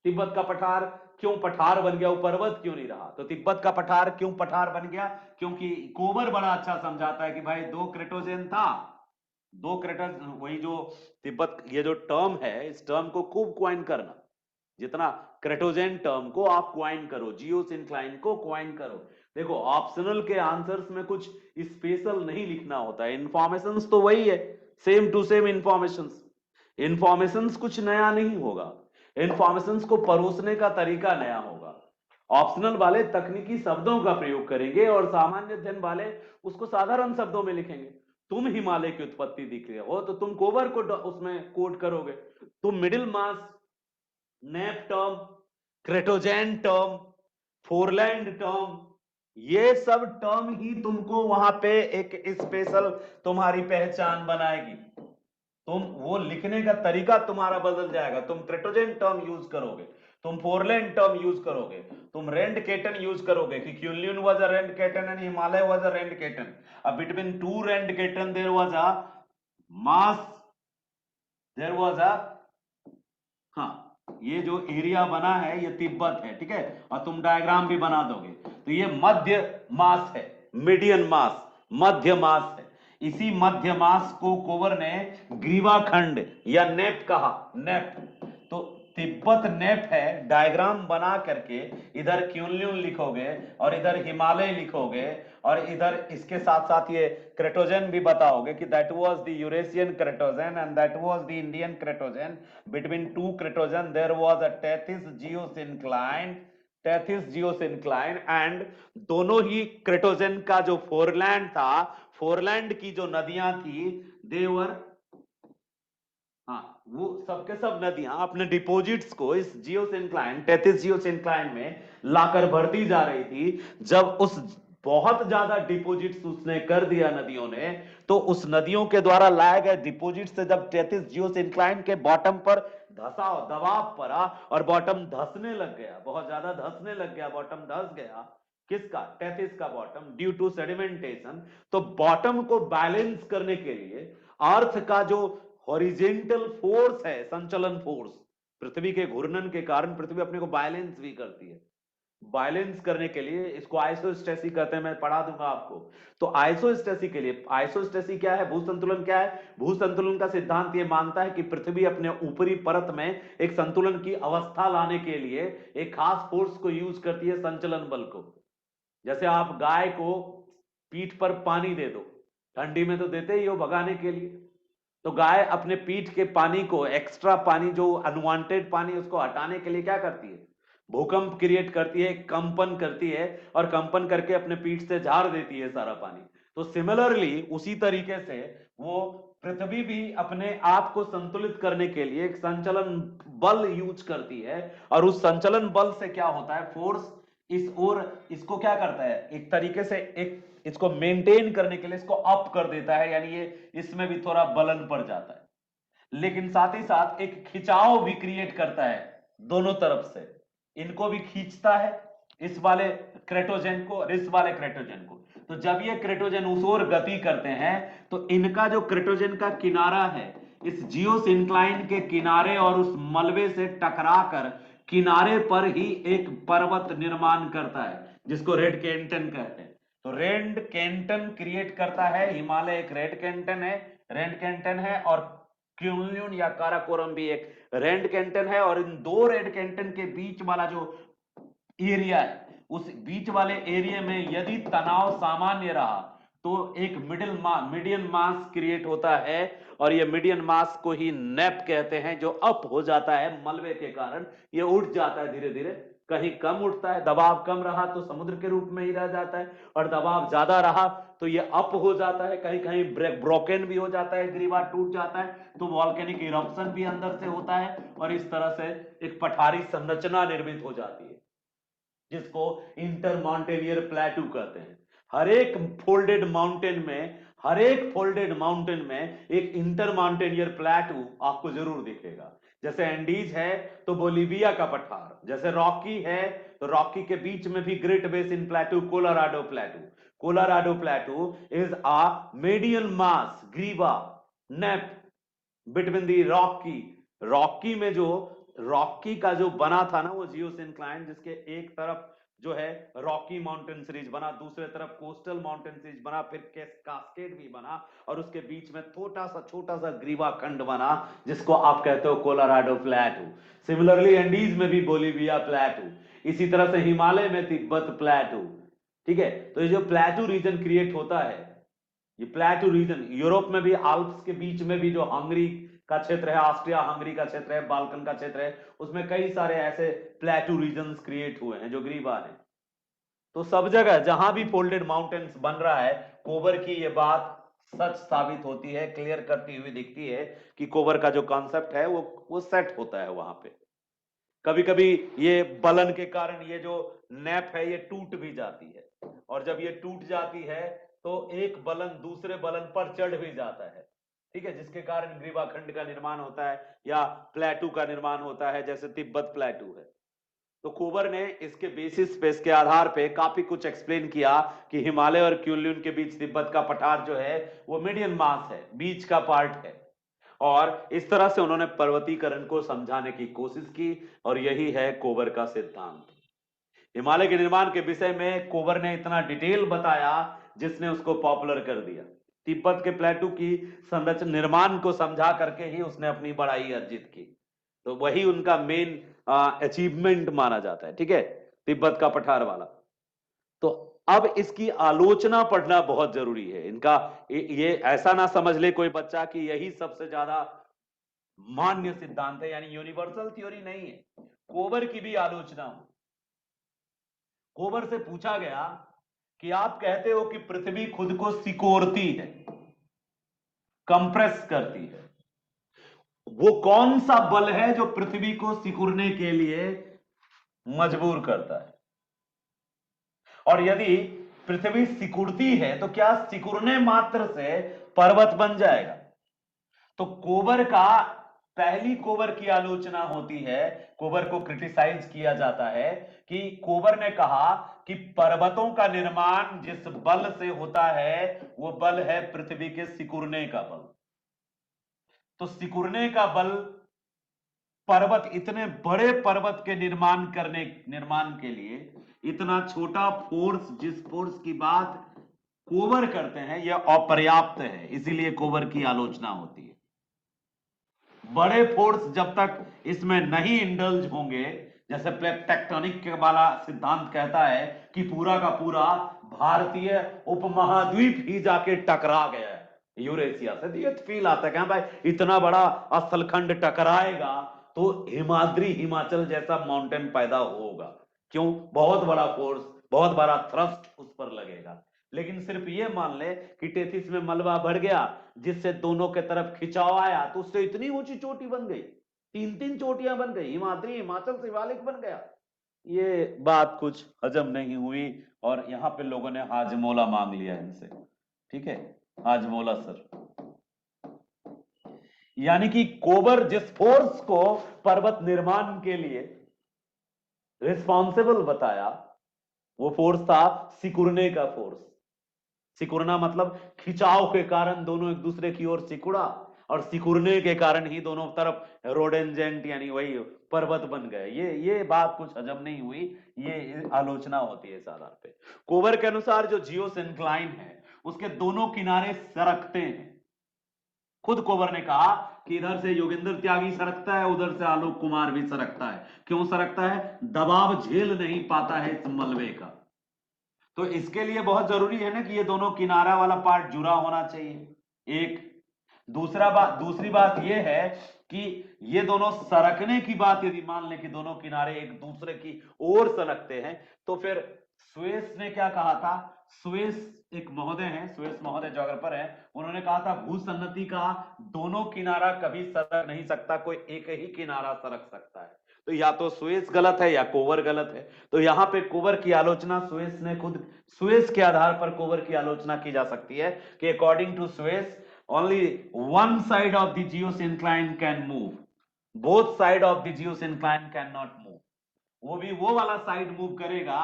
तिब्बत का पठार क्यों पठार बन गया, वो पर्वत क्यों नहीं रहा? तो तिब्बत का पठार क्यों पठार बन गया? क्योंकि कोबर बड़ा अच्छा समझाता है कि भाई दो क्रेटोजन था, दो क्रेटोजन, वही जो तिब्बत, ये जो टर्म है इस टर्म को खूब क्वाइन करना, जितना क्रेटोजन टर्म को आप क्वाइन करो, जियोसिंक्लाइन को क्वाइन करो। देखो ऑप्शनल के आंसर्स में कुछ स्पेशल नहीं लिखना होता है, इंफॉर्मेशंस तो वही है, same to same informations. Informations कुछ नया नहीं होगा, इंफॉर्मेशंस को परोसने का तरीका नया होगा। ऑप्शनल वाले तकनीकी शब्दों का प्रयोग करेंगे और सामान्य अध्ययन वाले उसको साधारण शब्दों में लिखेंगे। तुम हिमालय की उत्पत्ति दिख रहे हो तो तुम कोबर को उसमें कोट करोगे, तुम middle mass, nappe term, cratogen term, foreland term, ये सब टर्म ही तुमको वहां पे एक स्पेशल तुम्हारी पहचान बनाएगी। तुम वो लिखने का तरीका तुम्हारा बदल जाएगा। तुम क्रेटोजन टर्म यूज करोगे, तुम फोरलैंड टर्म यूज करोगे, तुम रेंड केटन यूज करोगे कि Kunlun was a rand craton and Himalaya was a rand craton. Between two rand craton there was a mass, there was a, हाँ, ये जो एरिया बना है ये तिब्बत है, ठीक है, और तुम डायग्राम भी बना दोगे तो ये मध्य मास है, मीडियन मास, मध्य मास है। इसी मध्य मास को कोबर ने ग्रीवा खंड या नेप कहा, नेप। तो तिब्बत नेप है, डायग्राम बना करके इधर क्यूनल्यून लिखोगे और इधर हिमालय लिखोगे, और इधर इसके साथ साथ ये क्रेटोजन भी बताओगे कि that was the Eurasian kratogen and that was the Indian kratogen. Between two kratogen there was a Tethys geosyncline, Tethys geosyncline, and दोनों ही क्रेटोजन का जो फोरलैंड था, फोरलैंड की जो नदियां थी देवर, हाँ, वो सबके सब नदियां अपने डिपोजिट्स को इस जियोसिंक्लाइन, टेथिस जियोसिंक्लाइन में लाकर भरती जा रही थी। जब उस बहुत ज्यादा डिपोजिट्स उसने कर दिया नदियों ने, तो उस नदियों के द्वारा लाए गए डिपोजिट से जब टेथिस जियोसिंक्लाइन के बॉटम पर धसाव, दबाव पड़ा और बॉटम धसने लग गया, बहुत ज्यादा धसने लग गया, बॉटम धस गया। किसका? टेथिस का बॉटम, ड्यू टू सेडिमेंटेशन। तो बॉटम को बैलेंस करने के लिए अर्थ का जो हॉरिजेंटल फोर्स है, संचलन फोर्स, पृथ्वी के घूर्णन के कारण पृथ्वी अपने को बैलेंस भी करती है। बैलेंस करने के लिए इसको आइसोस्टेसी कहते हैं, मैं पढ़ा दूंगा आपको। तो आइसोस्टेसी के लिए, आइसोस्टेसी क्या है, भूसंतुलन क्या है? भूसंतुलन का सिद्धांत ये मानता है कि पृथ्वी अपने ऊपरी परत में एक संतुलन की अवस्था लाने के लिए एक खास फोर्स को यूज करती है, संचलन बल को। जैसे आप गाय को पीठ पर पानी दे दो, ठंडी में तो देते ही हो भगाने के लिए, तो गाय अपने पीठ के पानी को, एक्स्ट्रा पानी जो अनवांटेड पानी, उसको हटाने के लिए क्या करती है? भूकंप क्रिएट करती है, कंपन करती है, और कंपन करके अपने पीठ से झाड़ देती है सारा पानी। तो सिमिलरली उसी तरीके से वो पृथ्वी भी अपने आप को संतुलित करने के लिए एक संचलन बल यूज करती है, और उस संचलन बल से क्या होता है, फोर्स इस ओर इसको क्या करता है, एक तरीके से एक इसको मेंटेन करने के लिए इसको अप कर देता है, यानी ये इसमें भी थोड़ा बलन पड़ जाता है, लेकिन साथ ही साथ एक खिंचाव भी क्रिएट करता है दोनों तरफ से, इनको भी खींचता है, इस वाले क्रेटोजन को और इस वाले क्रेटोजन को। तो जब ये क्रेटोजन उस ओर गति करते हैं तो इनका जो क्रेटोजन का किनारा है इस जियोसिंक्लाइन के किनारे और उस मलबे से टकराकर किनारे पर ही एक पर्वत निर्माण करता है, जिसको रेड कैंटन कहते हैं। तो रेड कैंटन क्रिएट करता है हिमालय, एक रेड कैंटन है, रेड कैंटन है, और क्यूलियन या काराकोरम भी एक रेड कैंटन है। और इन दो रेड कैंटन के बीच वाला जो एरिया है, उस बीच वाले एरिया में यदि तनाव सामान्य रहा तो एक मीडियन मास क्रिएट होता है, और ये मीडियन मास को ही नेप कहते हैं, जो अप हो जाता है मलबे के कारण, ये उठ जाता है धीरे धीरे, कहीं कम उठता है, दबाव कम रहा तो समुद्र के रूप में ही रह जाता है, और दबाव ज्यादा रहा तो ये अप हो जाता है, कहीं कहीं ब्रोकन भी हो जाता है, ग्रीवा टूट जाता है, तो वॉल्केनिक इरप्शन भी अंदर से होता है, और इस तरह से एक पठारी संरचना निर्मित हो जाती है, जिसको इंटर माउंटेनियर प्लेटू कहते हैं। हर एक फोल्डेड माउंटेन में एक इंटर माउंटेनियर प्लेटू आपको जरूर दिखेगा। जैसे एंडीज है तो बोलीविया का पठार, जैसे रॉकी है तो रॉकी के बीच में भी great basin plateau, Colorado plateau. Colorado plateau is a median mass ग्रीवा नेप बिटवीन दी रॉकी। रॉकी में जो रॉकी का जो बना था ना वो जियोसिंक्लाइन, जिसके एक तरफ जो है रॉकी माउंटेन सीरीज बना, दूसरे तरफ कोस्टल माउंटेन सीरीज बना, फिर कास्केड भी बना, और उसके बीच में छोटा सा ग्रीवा खंड बना, जिसको आप कहते हो कोलोराडो प्लेटू। सिमिलरली एंडीज में भी बोलीविया प्लेटू, इसी तरह से हिमालय में तिब्बत प्लेटू। ठीक है, तो ये जो प्लेटू रीजन क्रिएट होता है, ये प्लेटू रीजन यूरोप में भी, आल्प्स के बीच में भी जो हंगरी का क्षेत्र है, ऑस्ट्रिया हंगरी का क्षेत्र है, बाल्कन का क्षेत्र है, उसमें कई सारे ऐसे प्लेटू रीजन्स क्रिएट हुए हैं जो ग्रीवा है। तो सब जगह जहां भी फोल्डेड माउंटेन्स बन रहा है, कोबर की ये बात सच साबित होती है, क्लियर करती हुई दिखती है कि कोबर का जो कॉन्सेप्ट है वो सेट होता है वहां पे। कभी कभी ये बलन के कारण ये जो नैप है ये टूट भी जाती है, और जब ये टूट जाती है तो एक बलन दूसरे बलन पर चढ़ भी जाता है, ठीक है, जिसके कारण ग्रीवाखंड का निर्माण होता है या प्लेटू का निर्माण होता है, जैसे तिब्बत प्लेटू है। तो कुबर ने इसके बेसिस पे, इसके आधार पे काफी कुछ एक्सप्लेन किया कि हिमालय और क्यूलियन के बीच तिब्बत का पठार जो है वो मीडियन मास है, बीच का पार्ट है, और इस तरह से उन्होंने पर्वतीकरण को समझाने की कोशिश की, और यही है कोबर का सिद्धांत। हिमालय के निर्माण के विषय में कोबर ने इतना डिटेल बताया जिसने उसको पॉपुलर कर दिया। तिब्बत के प्लेटू की संरचना निर्माण को समझा करके ही उसने अपनी बड़ाई अर्जित की, तो वही उनका मेन अचीवमेंट माना जाता है, ठीक है, तिब्बत का पठार वाला। तो अब इसकी आलोचना पढ़ना बहुत जरूरी है इनका। ये ऐसा ना समझ ले कोई बच्चा कि यही सबसे ज्यादा मान्य सिद्धांत है, यानी यूनिवर्सल थ्योरी नहीं है, कोबर की भी आलोचना हो। कोबर से पूछा गया कि आप कहते हो कि पृथ्वी खुद को सिकोड़ती है, कंप्रेस करती है, वो कौन सा बल है जो पृथ्वी को सिकुड़ने के लिए मजबूर करता है? और यदि पृथ्वी सिकुड़ती है तो क्या सिकुड़ने मात्र से पर्वत बन जाएगा? तो कोबर का, पहली कोबर की आलोचना होती है, कोबर को क्रिटिसाइज किया जाता है कि कोबर ने कहा कि पर्वतों का निर्माण जिस बल से होता है वो बल है पृथ्वी के सिकुड़ने का बल। तो सिकुड़ने का बल पर्वत, इतने बड़े पर्वत के निर्माण के लिए इतना छोटा फोर्स, जिस फोर्स की बात कोबर करते हैं, यह अपर्याप्त है, इसीलिए कोबर की आलोचना होती है। बड़े फोर्स जब तक इसमें नहीं इंडल्ज होंगे, जैसे प्लेट टेक्टोनिक के वाला सिद्धांत कहता है कि पूरा का पूरा भारतीय उपमहाद्वीप ही जाके टकरा गया है यूरेशिया से, तो ये फील आता है कि हाँ भाई इतना बड़ा स्थलखंड टकराएगा तो हिमाद्री हिमाचल जैसा माउंटेन पैदा होगा। क्यों? बहुत बड़ा फोर्स, बहुत बड़ा थ्रस्ट उस पर लगेगा। लेकिन सिर्फ ये मान ले कि टेथिस में मलबा बढ़ गया, जिससे दोनों के तरफ खिंचाव आया, तो उससे इतनी ऊंची चोटी बन गई, 3-3 चोटियां बन गई, हिमाद्री हिमाचल शिवालिक बन गया। ये बात कुछ हजम नहीं हुई और यहाँ पे लोगों ने हाजमोला मांग लिया इनसे। ठीक है, हाजमोला सर, यानी कि कोबर जिस फोर्स को पर्वत निर्माण के लिए रिस्पॉन्सिबल बताया, वो फोर्स था सिकुड़ने का फोर्स। सिकुड़ना मतलब खिंचाव के कारण दोनों एक दूसरे की ओर सिकुड़ा, और सिकुड़ने के कारण ही दोनों तरफ रोडेंजेंट यानी वही पर्वत बन गए। ये बात कुछ हजम नहीं हुई, ये आलोचना होती है इस आधार पे। कोबर के अनुसार जो जियोसिंक्लाइन है उसके दोनों किनारे सरकते हैं। खुद कोबर ने कहा कि इधर से योगेंद्र त्यागी सरकता है, उधर से आलोक कुमार भी सरकता है। क्यों सरकता है? दबाव झेल नहीं पाता है इस मलबे का। तो इसके लिए बहुत जरूरी है ना कि ये दोनों किनारा वाला पार्ट जुड़ा होना चाहिए। एक दूसरी बात ये है कि ये दोनों सरकने की बात यदि मान लें कि दोनों किनारे एक दूसरे की ओर सरकते हैं, तो फिर स्वेस ने क्या कहा था? स्वेस एक महोदय हैं, स्वेस महोदय ज्योग्राफर हैं, उन्होंने कहा था भूसन्नति का दोनों किनारा कभी सरक नहीं सकता, कोई एक ही किनारा सरक सकता है। तो या तो स्वेस गलत है या कोबर गलत है। तो यहां पे कोबर की आलोचना स्वेस के आधार पर कोबर की आलोचना की जा सकती है कि अकॉर्डिंग टू स्वेस only one side of the geosyncline can move, both side of the geosyncline cannot move। वो भी वो वाला साइड मूव करेगा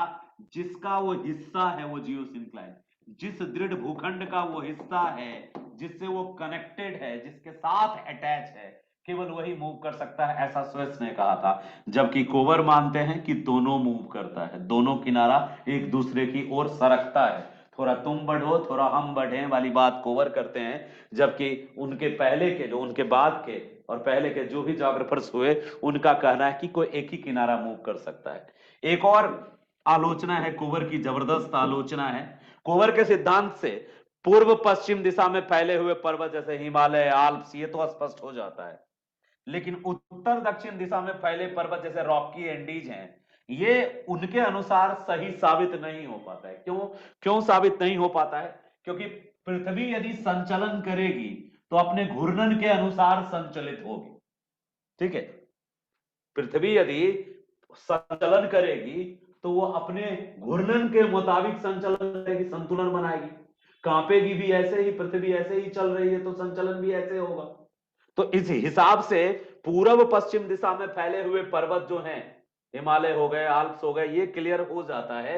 जिसका वो हिस्सा है, वो जियोसिंक्लाइन जिस दृढ़ भूखंड का वो हिस्सा है, जिससे वो कनेक्टेड है, जिसके साथ अटैच है, केवल वही मूव कर सकता है, ऐसा स्वेस ने कहा था। जबकि कोबर मानते हैं कि दोनों मूव करता है, दोनों किनारा एक दूसरे की ओर सरकता है। थोड़ा तुम बढ़ो थोड़ा हम बढ़े वाली बात कोबर करते हैं, जबकि उनके पहले के जो उनके बाद के और पहले के जो भी ज्योग्राफर्स हुए, उनका कहना है कि कोई एक ही किनारा मूव कर सकता है। एक और आलोचना है कोबर की, जबरदस्त आलोचना है कोबर के सिद्धांत से। पूर्व पश्चिम दिशा में फैले हुए पर्वत जैसे हिमालय, आल्प्स, ये तो स्पष्ट हो जाता है, लेकिन उत्तर दक्षिण दिशा में फैले पर्वत जैसे रॉकी एंडीज हैं, ये उनके अनुसार सही साबित नहीं हो पाता है। क्यों साबित नहीं हो पाता है? क्योंकि पृथ्वी यदि संचलन करेगी तो अपने घूर्णन के अनुसार संचलित होगी। ठीक है, पृथ्वी यदि संचलन करेगी तो वो अपने घूर्णन के मुताबिक संचलन करेगी, संतुलन बनाएगी। कांपेगी भी ऐसे ही, पृथ्वी ऐसे ही चल रही है तो संचलन भी ऐसे होगा। तो इस हिसाब से पूर्व पश्चिम दिशा में फैले हुए पर्वत जो हैं, हिमालय हो गए, आल्प्स हो गए, ये क्लियर हो जाता है।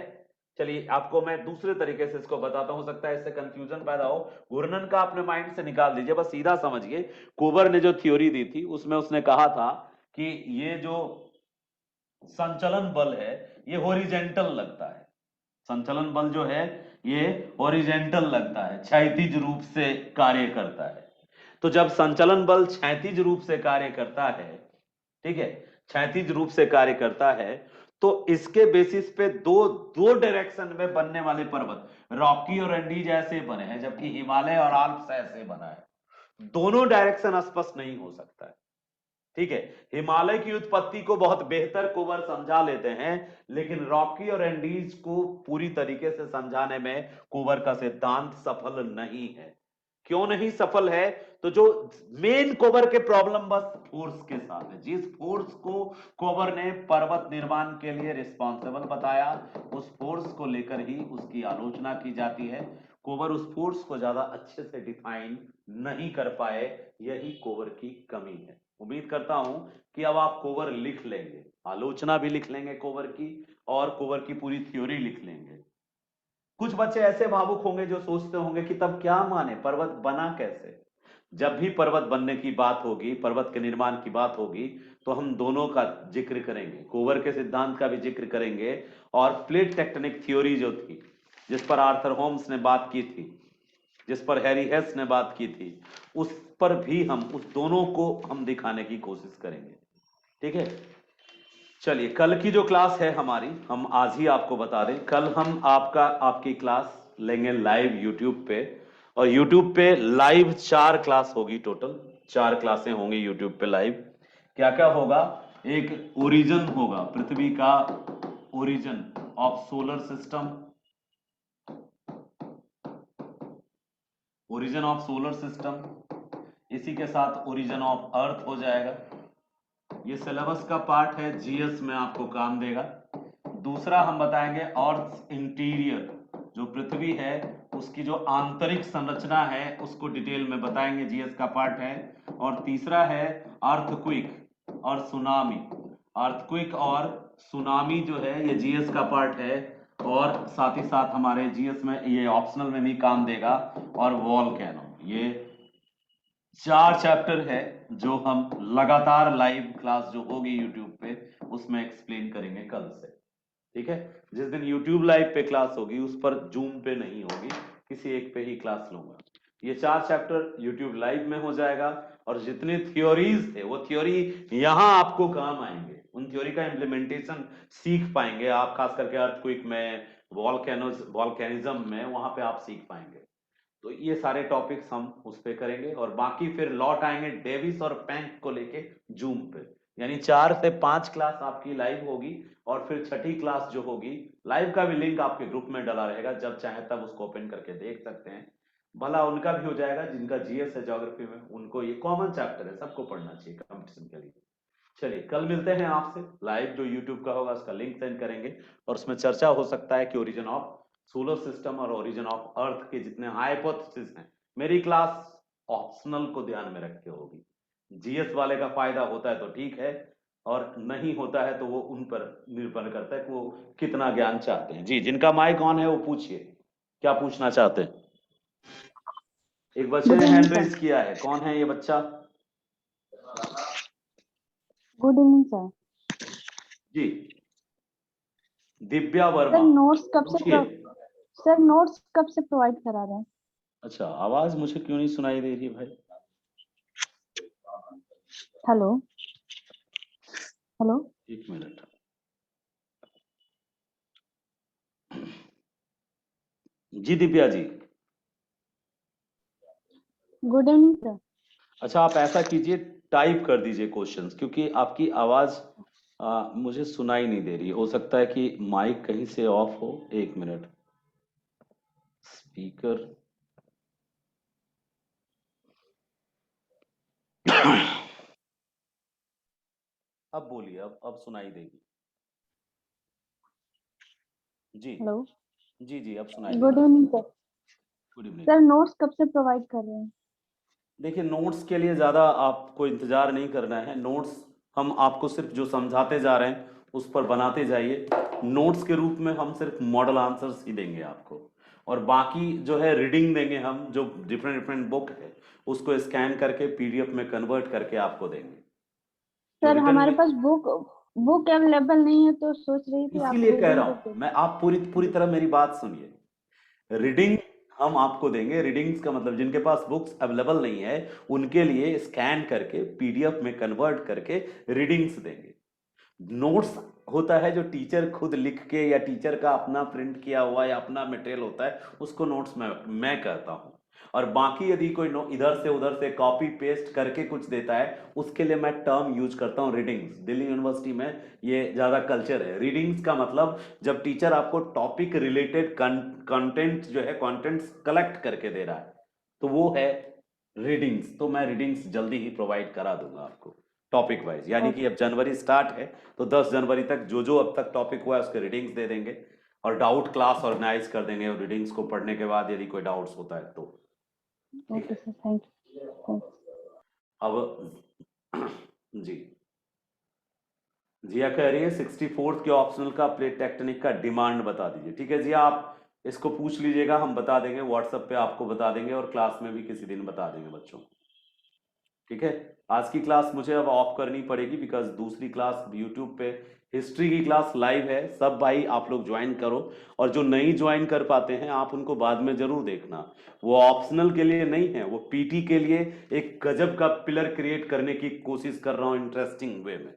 चलिए आपको मैं दूसरे तरीके से इसको बताता हूं, हो सकता है इससे कंफ्यूजन पैदा हो। घूर्णन का अपने माइंड से निकाल दीजिए, बस सीधा समझिए। कोबर ने जो थ्योरी दी थी उसमें उसने कहा था कि ये जो संचलन बल है ये हॉरिजेंटल लगता है। संचलन बल जो है ये हॉरिजेंटल लगता है, क्षैतिज रूप से कार्य करता है। तो जब संचलन बल क्षैतिज रूप से कार्य करता है, ठीक है, क्षैतिज रूप से कार्य करता है, तो इसके बेसिस पे दो दो डायरेक्शन में बनने वाले पर्वत, रॉकी और एंडीज ऐसे बने हैं, जबकि हिमालय और आल्प्स ऐसे बना है। दोनों डायरेक्शन स्पष्ट नहीं हो सकता है। ठीक है, हिमालय की उत्पत्ति को बहुत बेहतर कोबर समझा लेते हैं, लेकिन रॉकी और एंडीज को पूरी तरीके से समझाने में कोबर का सिद्धांत सफल नहीं है। क्यों नहीं सफल है? तो जो मेन कोबर के प्रॉब्लम बस फोर्स के साथ है। जिस फोर्स को कोबर ने पर्वत निर्माण के लिए रिस्पॉन्सिबल बताया, उस फोर्स को लेकर ही उसकी आलोचना की जाती है। कोबर उस फोर्स को ज्यादा अच्छे से डिफाइन नहीं कर पाए, यही कोबर की कमी है। उम्मीद करता हूं कि अब आप कोबर लिख लेंगे, आलोचना भी लिख लेंगे कोबर की, और कोबर की पूरी थ्योरी लिख लेंगे। कुछ बच्चे ऐसे भावुक होंगे जो सोचते होंगे कि तब क्या माने, पर्वत बना कैसे? जब भी पर्वत बनने की बात होगी, पर्वत के निर्माण की बात होगी, तो हम दोनों का जिक्र करेंगे, कोवर के सिद्धांत का भी जिक्र करेंगे, और प्लेट टेक्टोनिक थ्योरी जो थी, जिस पर आर्थर होम्स ने बात की थी, जिस पर हैरी हेस ने बात की थी, उस पर भी हम, उस दोनों को हम दिखाने की कोशिश करेंगे। ठीक है, चलिए कल की जो क्लास है हमारी, हम आज ही आपको बता दें, कल हम आपकी क्लास लेंगे लाइव यूट्यूब पे, और यूट्यूब पे लाइव 4 क्लास होगी, टोटल 4 क्लासें होंगी यूट्यूब पे लाइव। क्या क्या होगा? एक ओरिजिन होगा, पृथ्वी का origin of solar system, origin of solar system, इसी के साथ ओरिजिन ऑफ अर्थ हो जाएगा। ये सिलेबस का पार्ट है, जीएस में आपको काम देगा। दूसरा हम बताएंगे अर्थ इंटीरियर, जो पृथ्वी है उसकी जो आंतरिक संरचना है उसको डिटेल में बताएंगे, जीएस का पार्ट है। और तीसरा है अर्थक्विक और सुनामी, अर्थक्विक और सुनामी जो है ये जीएस का पार्ट है, और साथ ही साथ हमारे जीएस में ये ऑप्शनल में भी काम देगा, और वॉल्केनो। ये 4 चैप्टर है जो हम लगातार लाइव क्लास जो होगी यूट्यूब पे उसमें एक्सप्लेन करेंगे कल से। ठीक है, जिस दिन यूट्यूब लाइव पे क्लास होगी उस पर जूम पे नहीं होगी, किसी एक पे ही क्लास लूंगा। ये 4 चैप्टर यूट्यूब लाइव में हो जाएगा, और जितने थ्योरीज थे वो थ्योरी यहां आपको काम आएंगे, उन थ्योरी का इम्प्लीमेंटेशन सीख पाएंगे आप, खास करके अर्थक्वेक में, वॉल्केनिज्म में, वहां पे आप सीख पाएंगे। तो ये सारे टॉपिक्स हम उस पे करेंगे, और बाकी फिर लौट आएंगे डेविस और पैंक को लेके जूम पे। यानी 4 से 5 क्लास आपकी लाइव होगी, और फिर छठी क्लास जो होगी, लाइव का भी लिंक आपके ग्रुप में डला रहेगा, जब चाहे तब उसको ओपन करके देख सकते हैं। भला उनका भी हो जाएगा जिनका जीएस है ज्योग्राफी में, उनको ये कॉमन चैप्टर है, सबको पढ़ना चाहिए कंपटीशन के लिए। चलिए कल मिलते हैं आपसे, लाइव जो यूट्यूब का होगा उसका लिंक सेंड करेंगे, और उसमें चर्चा हो सकता है कि ओरिजिन ऑफ सोलर सिस्टम और ओरिजिन ऑफ अर्थ के जितने हाइपोथेसिस हैं, मेरी क्लास ऑप्शनल को ध्यान में रख के होगी। जीएस वाले का फायदा होता है तो ठीक है, और नहीं होता है तो वो उन पर निर्भर करता है कि वो कितना ज्ञान चाहते हैं। जी, जिनका माइक ऑन है वो पूछिए, क्या पूछना चाहते हैं? एक बच्चे गुड ने इवनिंग हैंड सर। रेज किया है, कौन है ये बच्चा? Good evening sir. जी, दिव्या सर वर्मा, नोट्स कब से पूछिए। सर नोट्स कब से प्रोवाइड करा रहे हैं? अच्छा, आवाज मुझे क्यों नहीं सुनाई दे रही है भाई? Hello hello. एक मिनट। जी Divya ji. Good evening sir. अच्छा, आप ऐसा कीजिए, टाइप कर दीजिए क्वेश्चंस, क्योंकि आपकी आवाज मुझे सुनाई नहीं दे रही। हो सकता है कि माइक कहीं से ऑफ हो। एक मिनट, स्पीकर। अब बोलिए, अब सुनाई देगी। जी हेलो। जी जी, अब सुनाई गुड देगी। Evening sir. Good evening. Sir notes कब से प्रोवाइड कर रहे हैं? देखिए, नोट्स के लिए ज़्यादा आपको इंतज़ार नहीं करना है। नोट्स हम आपको सिर्फ जो समझाते जा रहे हैं उस पर बनाते जाइए। नोट्स के रूप में हम सिर्फ मॉडल आंसर्स ही देंगे आपको, और बाकी जो है रीडिंग देंगे हम, जो डिफरेंट डिफरेंट बुक है उसको स्कैन करके पीडीएफ में कन्वर्ट करके आपको देंगे। जो सर रिटर्न हमारे में, पास बुक अवेलेबल नहीं है, तो सोच रही थी आप इसीलिए कह रीडिंग रहा बुक हूं दे मैं, आप पूरी पूरी तरह मेरी बात सुनिए। रीडिंग हम आपको देंगे, रीडिंग्स का मतलब जिनके पास बुक्स अवेलेबल नहीं है उनके लिए स्कैन करके पीडीएफ में कन्वर्ट करके रीडिंग्स देंगे। नोट्स होता है जो टीचर खुद लिख के, या टीचर का अपना प्रिंट किया हुआ या अपना मटेरियल होता है, उसको नोट्स मैं कहता हूं। और बाकी यदि कोई इधर से उधर से कॉपी पेस्ट करके कुछ देता है, उसके लिए मैं टर्म यूज करता हूं रीडिंग्स। दिल्ली यूनिवर्सिटी में ये ज्यादा कल्चर है। रीडिंग्स का मतलब जब टीचर आपको टॉपिक रिलेटेड कंटेंट जो है, कंटेंट्स कलेक्ट करके दे रहा है, तो वो है रीडिंग्स। तो मैं रीडिंग्स जल्दी ही प्रोवाइड करा दूंगा आपको टॉपिक वाइज। यानी कि अब जनवरी स्टार्ट है, तो 10 जनवरी तक जो जो अब तक टॉपिक हुआ है उसके रीडिंग्स दे देंगे, और डाउट क्लास ऑर्गेनाइज कर देंगे, और रीडिंग्स को पढ़ने के बाद यदि कोई डाउट्स होता है तो। ठीक ओके है, सर, थैंक यू। अब जी, जिया कह रही है 64th के ऑप्शनल का प्लेट टेक्टोनिक का डिमांड बता दीजिए। ठीक है जिया, आप इसको पूछ लीजिएगा, हम बता देंगे व्हाट्सएप पे, आपको बता देंगे, और क्लास में भी किसी दिन बता देंगे बच्चों को। ठीक है। आज की क्लास मुझे अब ऑफ करनी पड़ेगी बिकॉज दूसरी क्लास यूट्यूब पे हिस्ट्री की क्लास लाइव है। सब भाई आप लोग ज्वाइन करो, और जो नहीं ज्वाइन कर पाते हैं आप उनको बाद में जरूर देखना। वो ऑप्शनल के लिए नहीं है, वो पीटी के लिए एक गजब का पिलर क्रिएट करने की कोशिश कर रहा हूँ इंटरेस्टिंग वे में।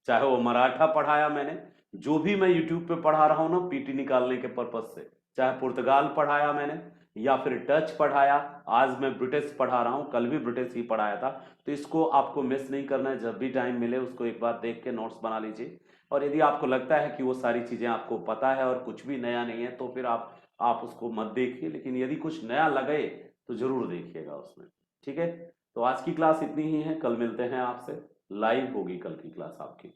चाहे वो मराठा पढ़ाया मैंने, जो भी मैं यूट्यूब पे पढ़ा रहा हूँ ना पीटी निकालने के पर्पज से, चाहे पुर्तगाल पढ़ाया मैंने या फिर डच पढ़ाया, आज मैं ब्रिटिश पढ़ा रहा हूँ, कल भी ब्रिटिश ही पढ़ाया था। तो इसको आपको मिस नहीं करना है, जब भी टाइम मिले उसको एक बार देख के नोट्स बना लीजिए। और यदि आपको लगता है कि वो सारी चीजें आपको पता है और कुछ भी नया नहीं है तो फिर आप उसको मत देखिए, लेकिन यदि कुछ नया लगे तो जरूर देखिएगा उसमें। ठीक है, तो आज की क्लास इतनी ही है, कल मिलते हैं आपसे। लाइव होगी कल की क्लास आपकी।